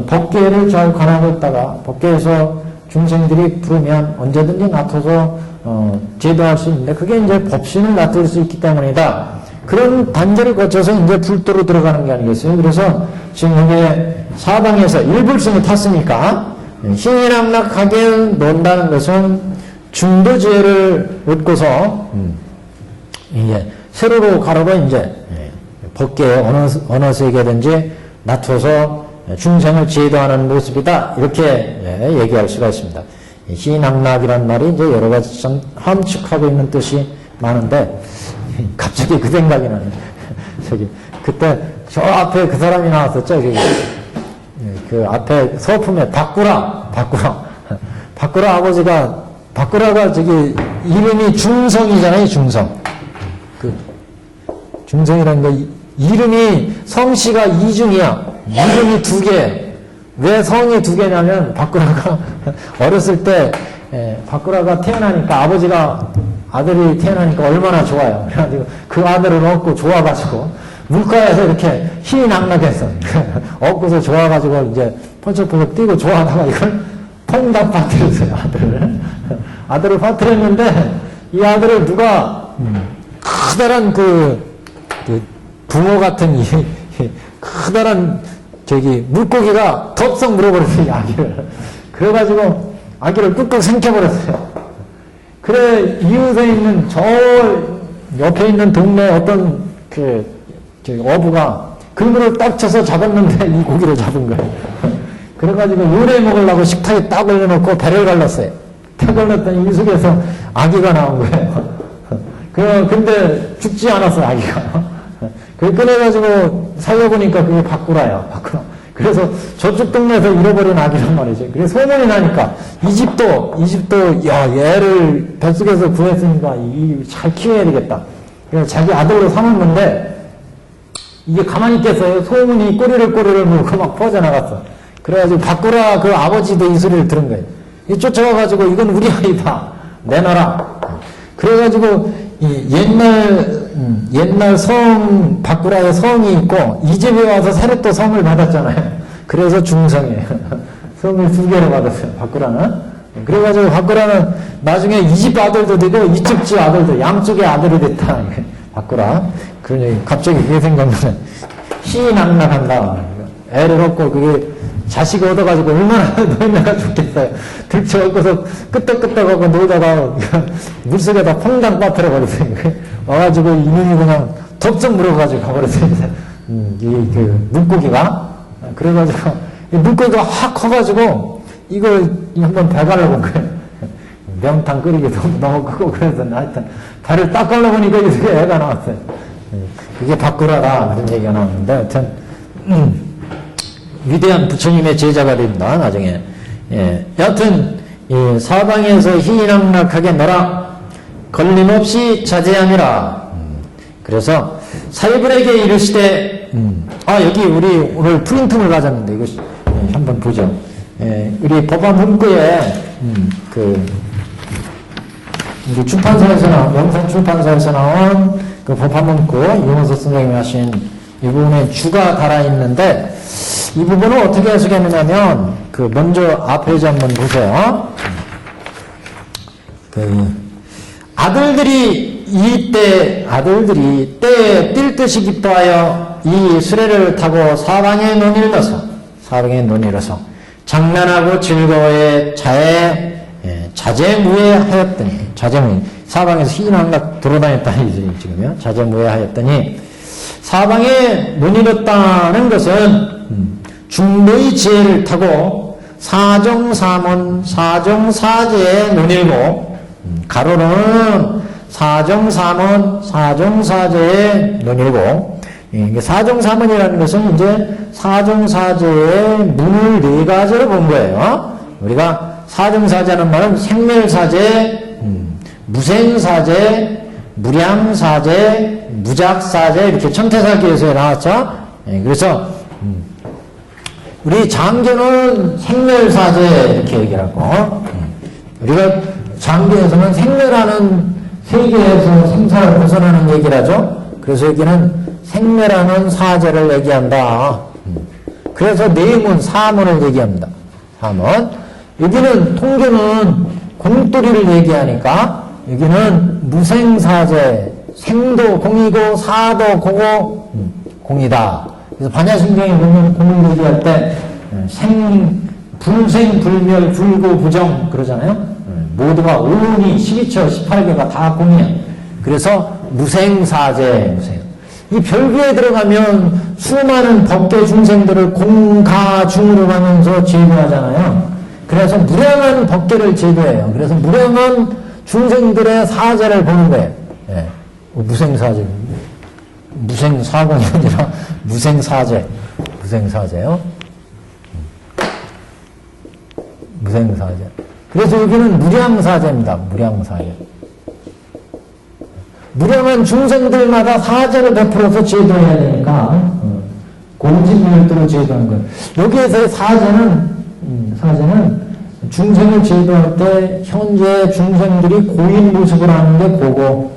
법계를 잘 관하고 있다가 법계에서 중생들이 부르면 언제든지 놔둬서 제도할 수 있는데 그게 이제 법신을 놔둘 수 있기 때문이다. 그런 단계를 거쳐서 이제 불도로 들어가는 게 아니겠어요. 그래서 지금 이게 사방에서 일불승을 탔으니까 희낙락하게 논다는 것은 중도지혜를 얻고서 이제 세로로 가로로 이제 법계에 어느 세계든지 놔둬서 중생을 제도하는 모습이다. 이렇게 얘기할 수가 있습니다. 희낙락이란 말이 이제 여러 가지 좀 함축하고 있는 뜻이 많은데 갑자기 그 생각이 나네. 그때 저 앞에 그 사람이 나왔었죠. 그 앞에 서품에 바꾸라 아버지가 바꾸라가 이름이 중성이잖아요. 중성. 그 중성이라는 거 이름이 성씨가 이중이야. 이름이 두 개. 왜 성이 두 개냐면 바꾸라가 어렸을 때 바꾸라가 태어나니까 아버지가 아들이 태어나니까 얼마나 좋아요. 그래가지고 그 아들을 얻고 좋아가지고 물가에서 이렇게 희낙락했어. 얻고서 좋아가지고 이제 펄쩍펄쩍 뛰고 좋아하다가 이걸 통닭 빠뜨렸어요. 아들을 빠뜨렸는데 이 아들을 누가 커다란 그 붕어 같은 커다란 물고기가 덥석 물어버렸어요. 아기를. 그래가지고 아기를 뚝뚝 삼켜버렸어요. 그래 이웃에 있는 저 옆에 있는 동네 어떤 어부가 그물을 딱 쳐서 잡았는데 이 고기를 잡은 거예요. 그래가지고 요래 먹으려고 식탁에 딱 올려놓고 배를 갈랐어요. 배 갈랐더니 이 속에서 아기가 나온 거예요. 근데 죽지 않았어요. 아기가. 그걸 꺼내가지고 살려보니까 그게 바꾸라요. 그래서 저쪽 동네에서 잃어버린 아기란 말이죠. 그래서 소문이 나니까 이 집도 야 얘를 뱃속에서 구했으니까 잘 키워야 되겠다. 그래서 자기 아들로 삼았는데 이게 가만히 있겠어요. 소문이 꼬리를 물고 막 퍼져나갔어. 그래가지고 바꾸라 그 아버지도 이 소리를 들은 거예요. 이 쫓아가가지고 이건 우리 아이다. 내놔라. 그래가지고 옛날 성 바꾸라의 성이 있고 이 집에 와서 새로 또 성을 받았잖아요. 그래서 중성이에요. 성을 두 개를 받았어요. 바꾸라는. 그래가지고 바꾸라는 나중에 이 집 아들도 되고 이쪽 집 아들도 양쪽의 아들이 됐다. 바꾸라. 그러니 갑자기 그게 생각나네. 희낙락한다. 애를 얻고 그게 자식 얻어가지고 얼마나 놀다가 좋겠어요. 들쳐갖고서 끄떡끄떡하고 놀다가 물속에다 퐁당 빠뜨려버렸어요. 와가지고 이놈이 그냥 덥석 물어가지고 가버렸어요. 그 물고기가. 그래가지고 물고기가 확 커가지고 이걸 한번 배 갈라본 거예요. 명탕 끓이기 너무 크고 그래서 하여튼 배를 딱 갈라보니까 이렇게 애가 나왔어요. 그게 바꾸라라 그런 얘기가 나오는데 하여튼 위대한 부처님의 제자가 됩니다. 나중에. 여하튼 사방에서 희낙락하게 너라 걸림없이 자제함이라. 그래서 살불에게 이르시되 여기 우리 오늘 프린팅을 가졌는데 이거 한번 보죠. 우리 법암 홈구에 우리 출판사에서 나온 영산 출판사에서 나온 그 법암 홈구 이용서 선생님이 하신 이 부분에 주가 달아있는데 이 부분을 어떻게 해석했느냐면 먼저 앞에 한번 보세요. 아들들이 때에 뛸 듯이 기뻐하여 이 수레를 타고 사방에 논일러서 장난하고 즐거워해 자제무해하였더니 사방에서 희망각 돌아다녔다니 지금요. 자제무해하였더니 사방에 논일었다는 것은 중도의 지혜를 타고 사정사문 사정사제에 논일고 가로는 사정사문 사정사제에 논일고 사정사문이라는 것은 이제 사정사제의 문을 네 가지로 본 거예요. 우리가 사정사제는 말은 생멸사제, 무생사제, 무량사제, 무작사제 이렇게 천태살기에서 나왔죠. 그래서 우리 장교는 생멸사제 이렇게 얘기하고 우리가 장교에서는 생멸하는 세계에서 생사를 벗어나는 얘기를 하죠. 그래서 여기는 생멸하는 사제를 얘기한다. 그래서 네문, 사문을 얘기합니다. 사문. 여기는 통교는 공돌이를 얘기하니까 여기는 무생사제, 생도 공이고 사도 공고 공이다. 그래서 반야심경에 보면 공을 얘기할 때 불생, 불멸, 불고, 부정 그러잖아요. 모두가 5니 12처, 18개가 다 공이야. 그래서 무생사제, 무생. 이 별교에 들어가면 수많은 법계 중생들을 공가중으로 가면서 제도하잖아요. 그래서 무량한 법계를 제도해요. 그래서 무량한 중생들의 사제를 보는 거예요. 예. 무생사제. 무생사공이 아니라 무생사제. 무생사제요. 무생사제. 그래서 여기는 무량사제입니다. 무량사제. 무량한 중생들마다 사제를 베풀어서 제도해야 되니까 공진멸도로 제도한 거예요. 여기에서의 사제는 중생을 제도할 때 현재 중생들이 고인 모습을 하는 게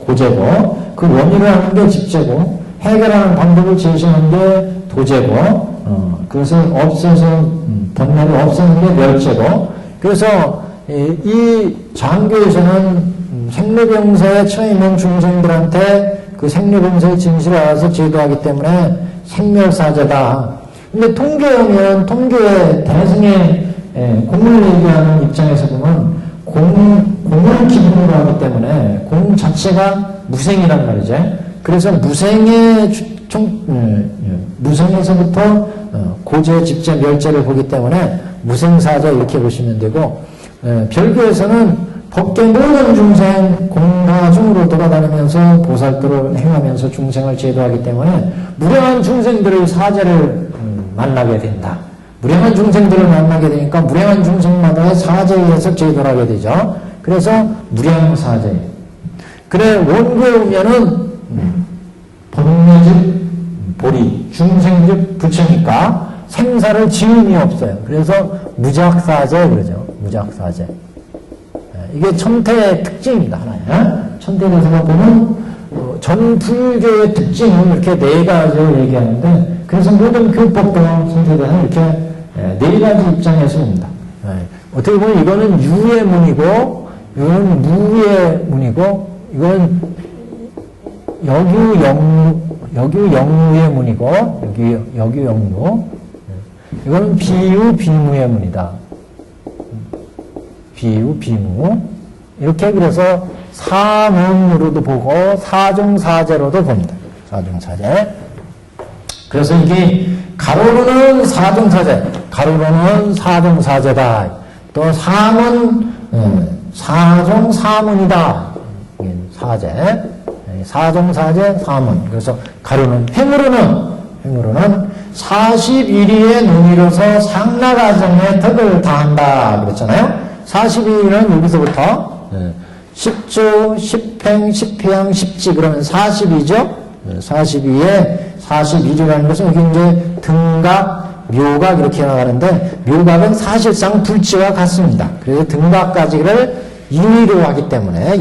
고제고 그 원인을 하는 게 직제고 해결하는 방법을 제시하는 게 도제고 그것을 없애서 번뇌를 없애는 게 멸제고 그래서 이 장교에서는 생로병사에 처해 있는 중생들한테 그 생로병사의 진실을 알아서 제도하기 때문에 생멸사제다. 근데 통교하면 통교의 대승의 공을 얘기하는 입장에서 보면 공을 기본으로 하기 때문에 공 자체가 무생이란 말이죠. 그래서 무생에서부터 고제, 직제, 멸제를 보기 때문에 무생사제 이렇게 보시면 되고 별교에서는 법계 모든 중생 공가중으로 돌아다니면서 보살도를 행하면서 중생을 제도하기 때문에 무량한 중생들의 사제를 만나게 된다. 무량한 중생들을 만나게 되니까 무량한 중생마다의 사제에 의해서 제도를 하게 되죠. 그래서 무량사제. 그래 원고에 오면은 본래즉 보리, 중생즉 부처니까 생사를 지음이 없어요. 그래서 무작사제 그러죠. 무작사제. 이게 천태의 특징입니다. 하나에. 천태에서 보면 전 불교의 특징은 이렇게 네 가지를 얘기하는데 그래서 모든 교법도 천태에서는 이렇게 네 가지 입장에서 봅니다. 어떻게 보면 이거는 유의 문이고 이건 무의 문이고 이건 여규영유의 문이고 여규영유 이거는 비유 비무의 문이다. 비유 비무 이렇게 그래서 사문으로도 보고 사중사제로도 봅니다. 사중사제. 그래서 이게 가로로는 사중사제다. 또 사문 사중사문이다. 사제. 사중사제 사문. 그래서 가로는 횡으로는 41위의 논의로서 상나가정의 덕을 다한다 그랬잖아요. 42위는 여기서부터 10주, 10행, 10회양, 10지 그러면 40이죠. 42에 42주라는 것은 여기 이제 등각, 묘각 이렇게 나가는데 묘각은 사실상 불지와 같습니다. 그래서 등각까지를 인위로 하기 때문에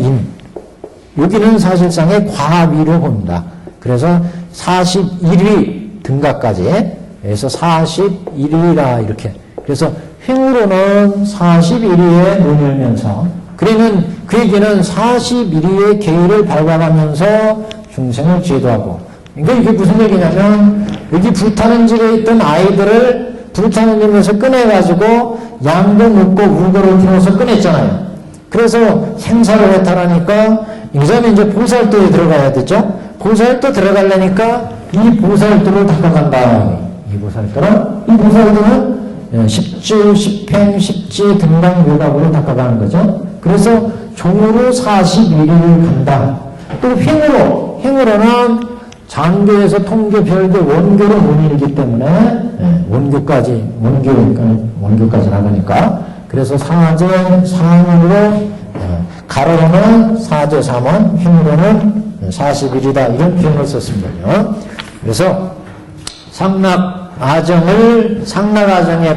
여기는 사실상의 과위로 봅니다. 그래서 41위 등각까지 해서 41위라 이렇게 그래서 횡으로는 41위에 논을면서 그러면 그 얘기는 41위의 계율을 밟아가면서 중생을 제도하고 그러니까 이게 무슨 얘기냐면 여기 불타는 집에 있던 아이들을 불타는 집에서 꺼내가지고 양도 묻고 우거를 풀어서 꺼냈잖아요. 그래서 생사를 해탈하니까 이 사람이 이제 보살도에 들어가야 되죠. 보살도 들어가려니까 이 보살도를 닦아간다. 이 보살도는 십주, 십행, 십지, 등당, 요각으로 닦아가는 거죠. 그래서 종으로 41일을 간다. 또 행으로는 장교에서 통교, 별교, 원교로 문일이기 때문에 원교까지 나가니까 그래서 사제, 상으로 가로로는 사제, 삼원, 행으로는 40일이다 이런 표현을 썼습니다. 그래서 상락아정의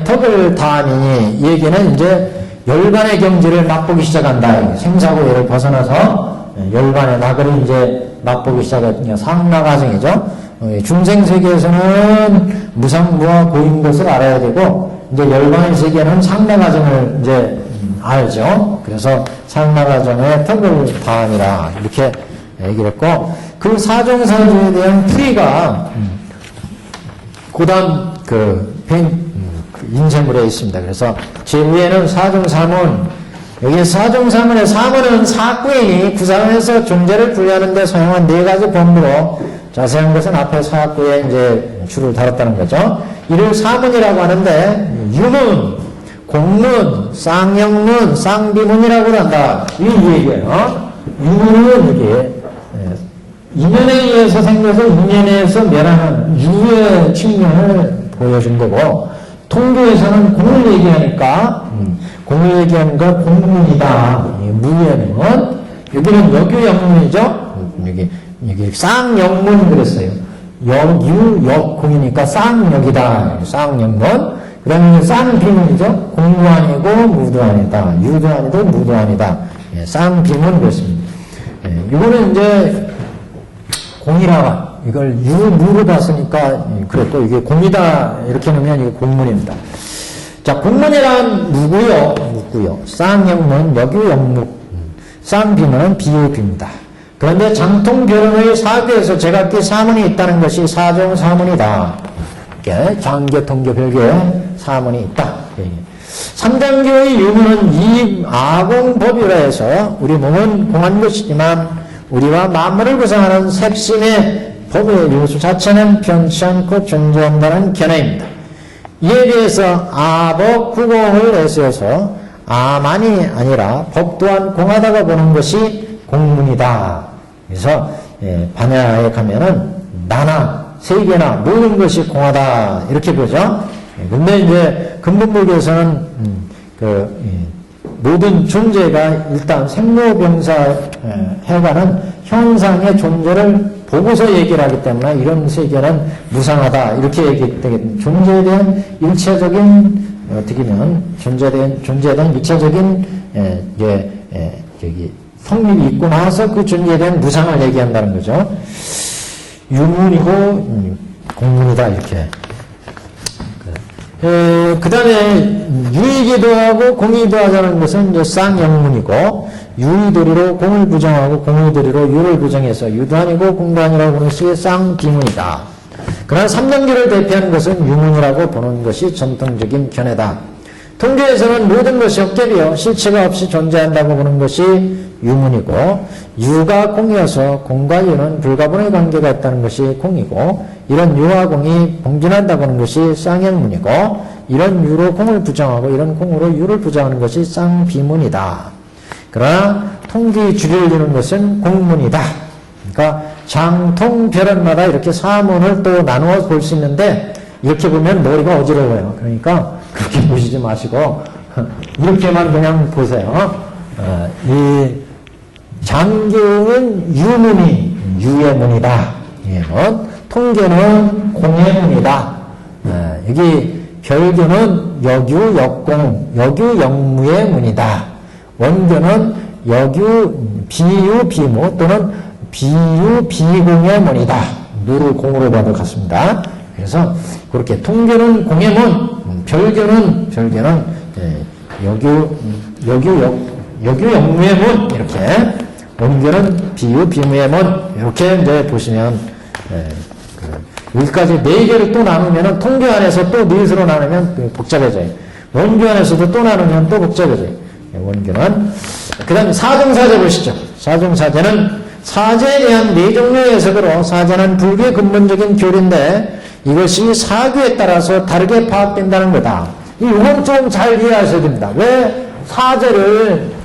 턱을 다하니 이 얘기는 이제 열반의 경지를 맛보기 시작한다. 생사고해를 벗어나서 열반의 낙을 이제 맛보기 시작하니까 상락아정이죠. 중생세계에서는 무상무와 고인 것을 알아야 되고 이제 열반의 세계는 상락아정을 이제 알죠. 그래서 상락아정의 턱을 다하니라 이렇게 얘기를 했고 그 사정사주에 대한 풀이가 고단 인쇄물에 있습니다. 그래서 제2에는 사정사문, 여기 사정사문의 사문은 사구인이 구사문에서 존재를 분리하는 데 사용한 4가지 법무로 자세한 것은 앞에 사구에 이제 줄을 달았다는 거죠. 이를 사문이라고 하는데 유문, 공문, 쌍영문, 쌍비문이라고 한다. 이 얘기예요. 유문은 이게 인연에 의해서 생겨서 인연에 의해서 멸하는 유의 측면을 보여준 거고 통교에서는 공을 얘기하니까 공문이다. 무예는 여기는 여규영문이죠. 여기 쌍영문 그랬어요. 여유역공이니까 쌍역이다. 쌍영문. 그 다음에 쌍비문이죠. 공도 아니고 무도 아니다. 유도 아니고 무도 아니다. 쌍비문 그랬습니다. 이거는 이제 공이라 이걸 유무로 봤으니까 그래 또 이게 공이다 이렇게 놓으면 이게 공문입니다. 자, 공문이란 무고요. 쌍영문, 여규영묵, 쌍비문은 비유비입니다. 그런데 장통별언의 사교에서 제각기 사문이 있다는 것이 사정사문이다. 이렇게 장교, 통교, 별교에 사문이 있다. 삼장교의 유문은 이 아공법이라 해서 우리 몸은 공한 것이지만 우리와 만물을 구성하는 색심의 법의 요소 자체는 변치 않고 존재한다는 견해입니다. 이에 대해서 아법 구공을 내세워서 아만이 아니라 법 또한 공하다가 보는 것이 공문이다. 그래서 반야에 가면은 나나 세계나 모든 것이 공하다 이렇게 보죠. 근데 이제 근본불교에서는 모든 존재가 일단 생로병사 해가는 현상의 존재를 보고서 얘기를 하기 때문에 이런 세계는 무상하다 이렇게 얘기되겠습니다. 존재에 대한 일체적인 어떻게 보면 존재에 대한 일체적인 성립이 있고 나서 그 존재에 대한 무상을 얘기한다는 거죠. 유문이고 공문이다 이렇게. 그 다음에 유이기도 하고 공이도 하자는 것은 이제 쌍영문이고 유이도리로 공을 부정하고 공이도리로 유를 부정해서 유도 아니고 공도 아니라고 보는 것이 쌍비문이다. 그러나 삼명교를 대표하는 것은 유문이라고 보는 것이 전통적인 견해다. 통교에서는 모든 것이 헛개비요 실체가 없이 존재한다고 보는 것이 유문이고 유가 공이어서 공과 유는 불가분의 관계가 있다는 것이 공이고 이런 유와 공이 봉준한다고 하는 것이 쌍영문이고 이런 유로 공을 부정하고 이런 공으로 유를 부정하는 것이 쌍비문이다. 그러나 통기 주리를 이루는 것은 공문이다. 그러니까 장통별언마다 이렇게 사문을 또 나누어 볼 수 있는데 이렇게 보면 머리가 어지러워요. 그러니까 그렇게 보시지 마시고 이렇게만 그냥 보세요. 이 장교는 유문이 유의 문이다. 통교는 공의 문이다. 여기 별교는 여규 역공, 여규 역무의 문이다. 원교는 여규 비유 비무 또는 비유 비공의 문이다. 누를 공으로 봐도 같습니다. 그래서 그렇게 통교는 공의 문, 별교는 여규 역무의 문 이렇게 원교는 비유 비무의 문 이렇게 이제 보시면 여기까지 4개를 또 나누면 통계 안에서 또 닛으로 나누면 복잡해져요. 원규 안에서도 또 나누면 또 복잡해져요. 원규는. 그 다음에 사중사제 보시죠. 사중사제는 사제에 대한 4종류의 해석으로 사제는 불교의 근본적인 교리인데 이것이 사규에 따라서 다르게 파악된다는 거다. 이건 좀 잘 이해하셔야 됩니다. 왜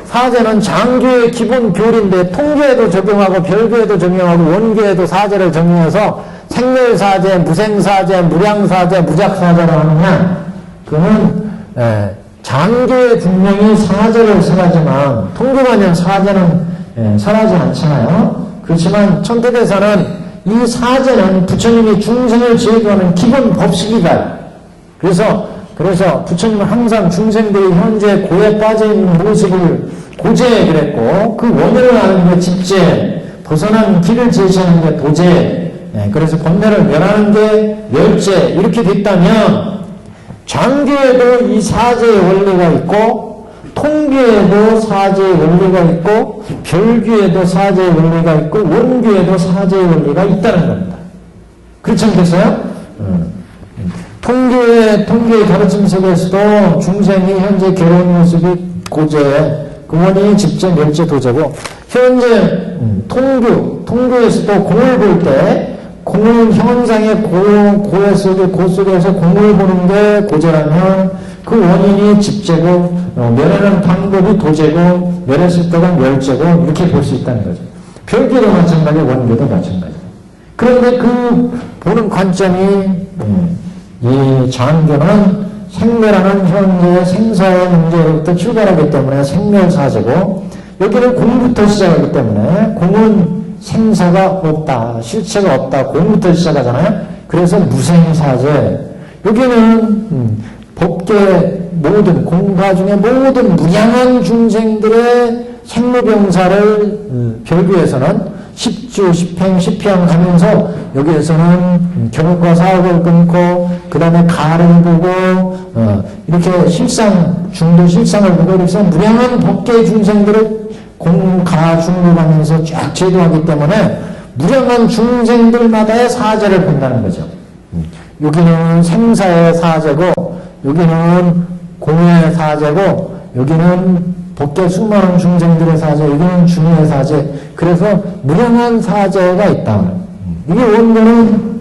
사제는 장교의 기본 교리인데 통교에도 적용하고 별교에도 적용하고 원교에도 사제를 적용해서 생멸사제, 무생사제, 무량사제, 무작사제로 하느냐? 그는 장교에 분명히 사제를 설하지만 통교만은 사제는 설하지 않잖아요. 그렇지만 천태대사는 이 사제는 부처님이 중생을 제거하는 기본 법칙이다. 그래서 부처님은 항상 중생들이 현재 고에 빠져있는 모습을 고제 그랬고 그 원인을 아는 게 집제, 벗어난 길을 제시하는 게 도제, 그래서 번뇌를 멸하는 게 멸제 이렇게 됐다면 장교에도 이 사제의 원리가 있고 통교에도 사제의 원리가 있고 별교에도 사제의 원리가 있고 원교에도 사제의 원리가 있다는 겁니다. 그렇지 않겠어요? 통교의 가르침 속에서도 중생이 현재 괴로운 모습이 고제, 그 원인이 집제, 멸제, 도제고 현재 통교에서도 공을 볼 때 공을 현상의 고 속에서 공을 보는 게 고제라면 그 원인이 집제고 멸하는 방법이 도제고 멸했을 때가 멸제고 이렇게 볼 수 있다는 거죠. 별교도 마찬가지, 원교도 마찬가지. 그런데 그 보는 관점이 이 장교는 생멸하는 현재의 생사의 문제로부터 출발하기 때문에 생멸사제고 여기는 공부터 시작하기 때문에 공은 생사가 없다, 실체가 없다, 공부터 시작하잖아요. 그래서 무생사제. 여기는 법계 모든 공가 중에 모든 무량한 중생들의 생로병사를 별교에서는 십주, 십행, 십향 하면서 여기에서는 경과 사업을 끊고 그 다음에 가를 보고 이렇게 중도 실상을 보고 이렇게 무량한 법계 중생들을 공가 중립하면서 쫙 제도하기 때문에 무량한 중생들마다의 사제를 본다는 거죠. 여기는 생사의 사제고 여기는 공의 사제고 여기는 법계 수많은 중생들의 사제, 여기는 중의 사제. 그래서 무량한 사제가 있다. 이게 원교는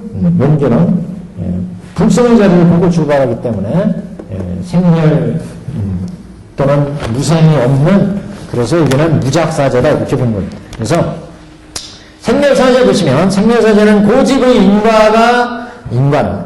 불성의 자리를 보고 출발하기 때문에 생멸 또는 무생이 없는, 그래서 여기는 무작사제다 이렇게 본 겁니다. 그래서 생멸사제 보시면 생멸사제는 고집의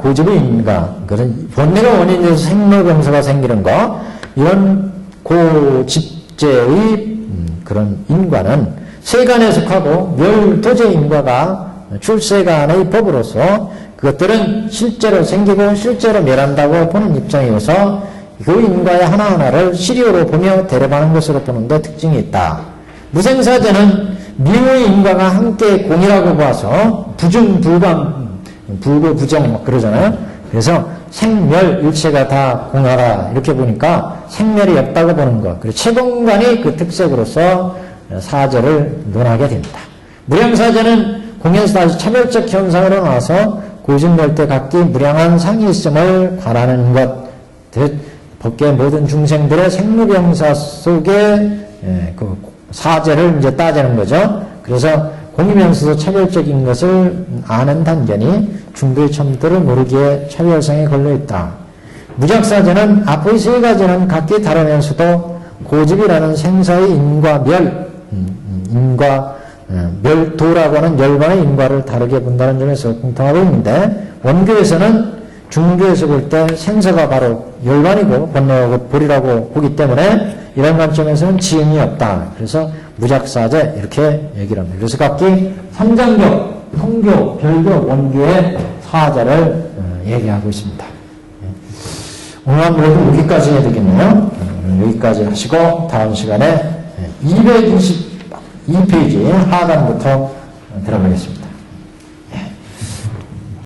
고집의 인과, 그런 번뇌가 원인에서 생로병사가 생기는 거, 이런 고집제의 그런 인과는 세간에 속하고 멸도제 인과가 출세간의 법으로서 그것들은 실제로 생기고 실제로 멸한다고 보는 입장이어서 그 인과의 하나하나를 시리오로 보며 대립하는 것으로 보는 데 특징이 있다. 무생사제는 미의 인과가 함께 공이라고 봐서 부중, 불감, 불고, 부정 막 그러잖아요. 그래서 생멸, 일체가 다 공하라 이렇게 보니까 생멸이 없다고 보는 것. 그리고 최공관이 그 특색으로서 사제를 논하게 됩니다. 무량사제는 공에서 다시 차별적 현상으로 나와서 고집멸대 각기 무량한 상이 있음을 관하는 것. 즉 법계 모든 중생들의 생로병사 속에 그 사제를 이제 따지는 거죠. 그래서 공이면서도 차별적인 것을 아는 단견이 중도의 첨들을 모르기에 차별성에 걸려있다. 무작사제는 앞의 세 가지는 각기 다르면서도 고집이라는 생사의 인과 멸도라고 하는 열반의 인과를 다르게 본다는 점에서 공통하고 있는데, 원교에서는 중교에서 볼 때 생사가 바로 열반이고 번뇌하고 볼이라고 보기 때문에 이런 관점에서는 지음이 없다. 그래서 무작사제 이렇게 얘기를 합니다. 그래서 각기 삼장교, 통교, 별교, 원교의 사제를 얘기하고 있습니다. 오늘 아무래도 여기까지 해야 되겠네요. 여기까지 하시고 다음 시간에 222페이지 하단부터 들어가겠습니다.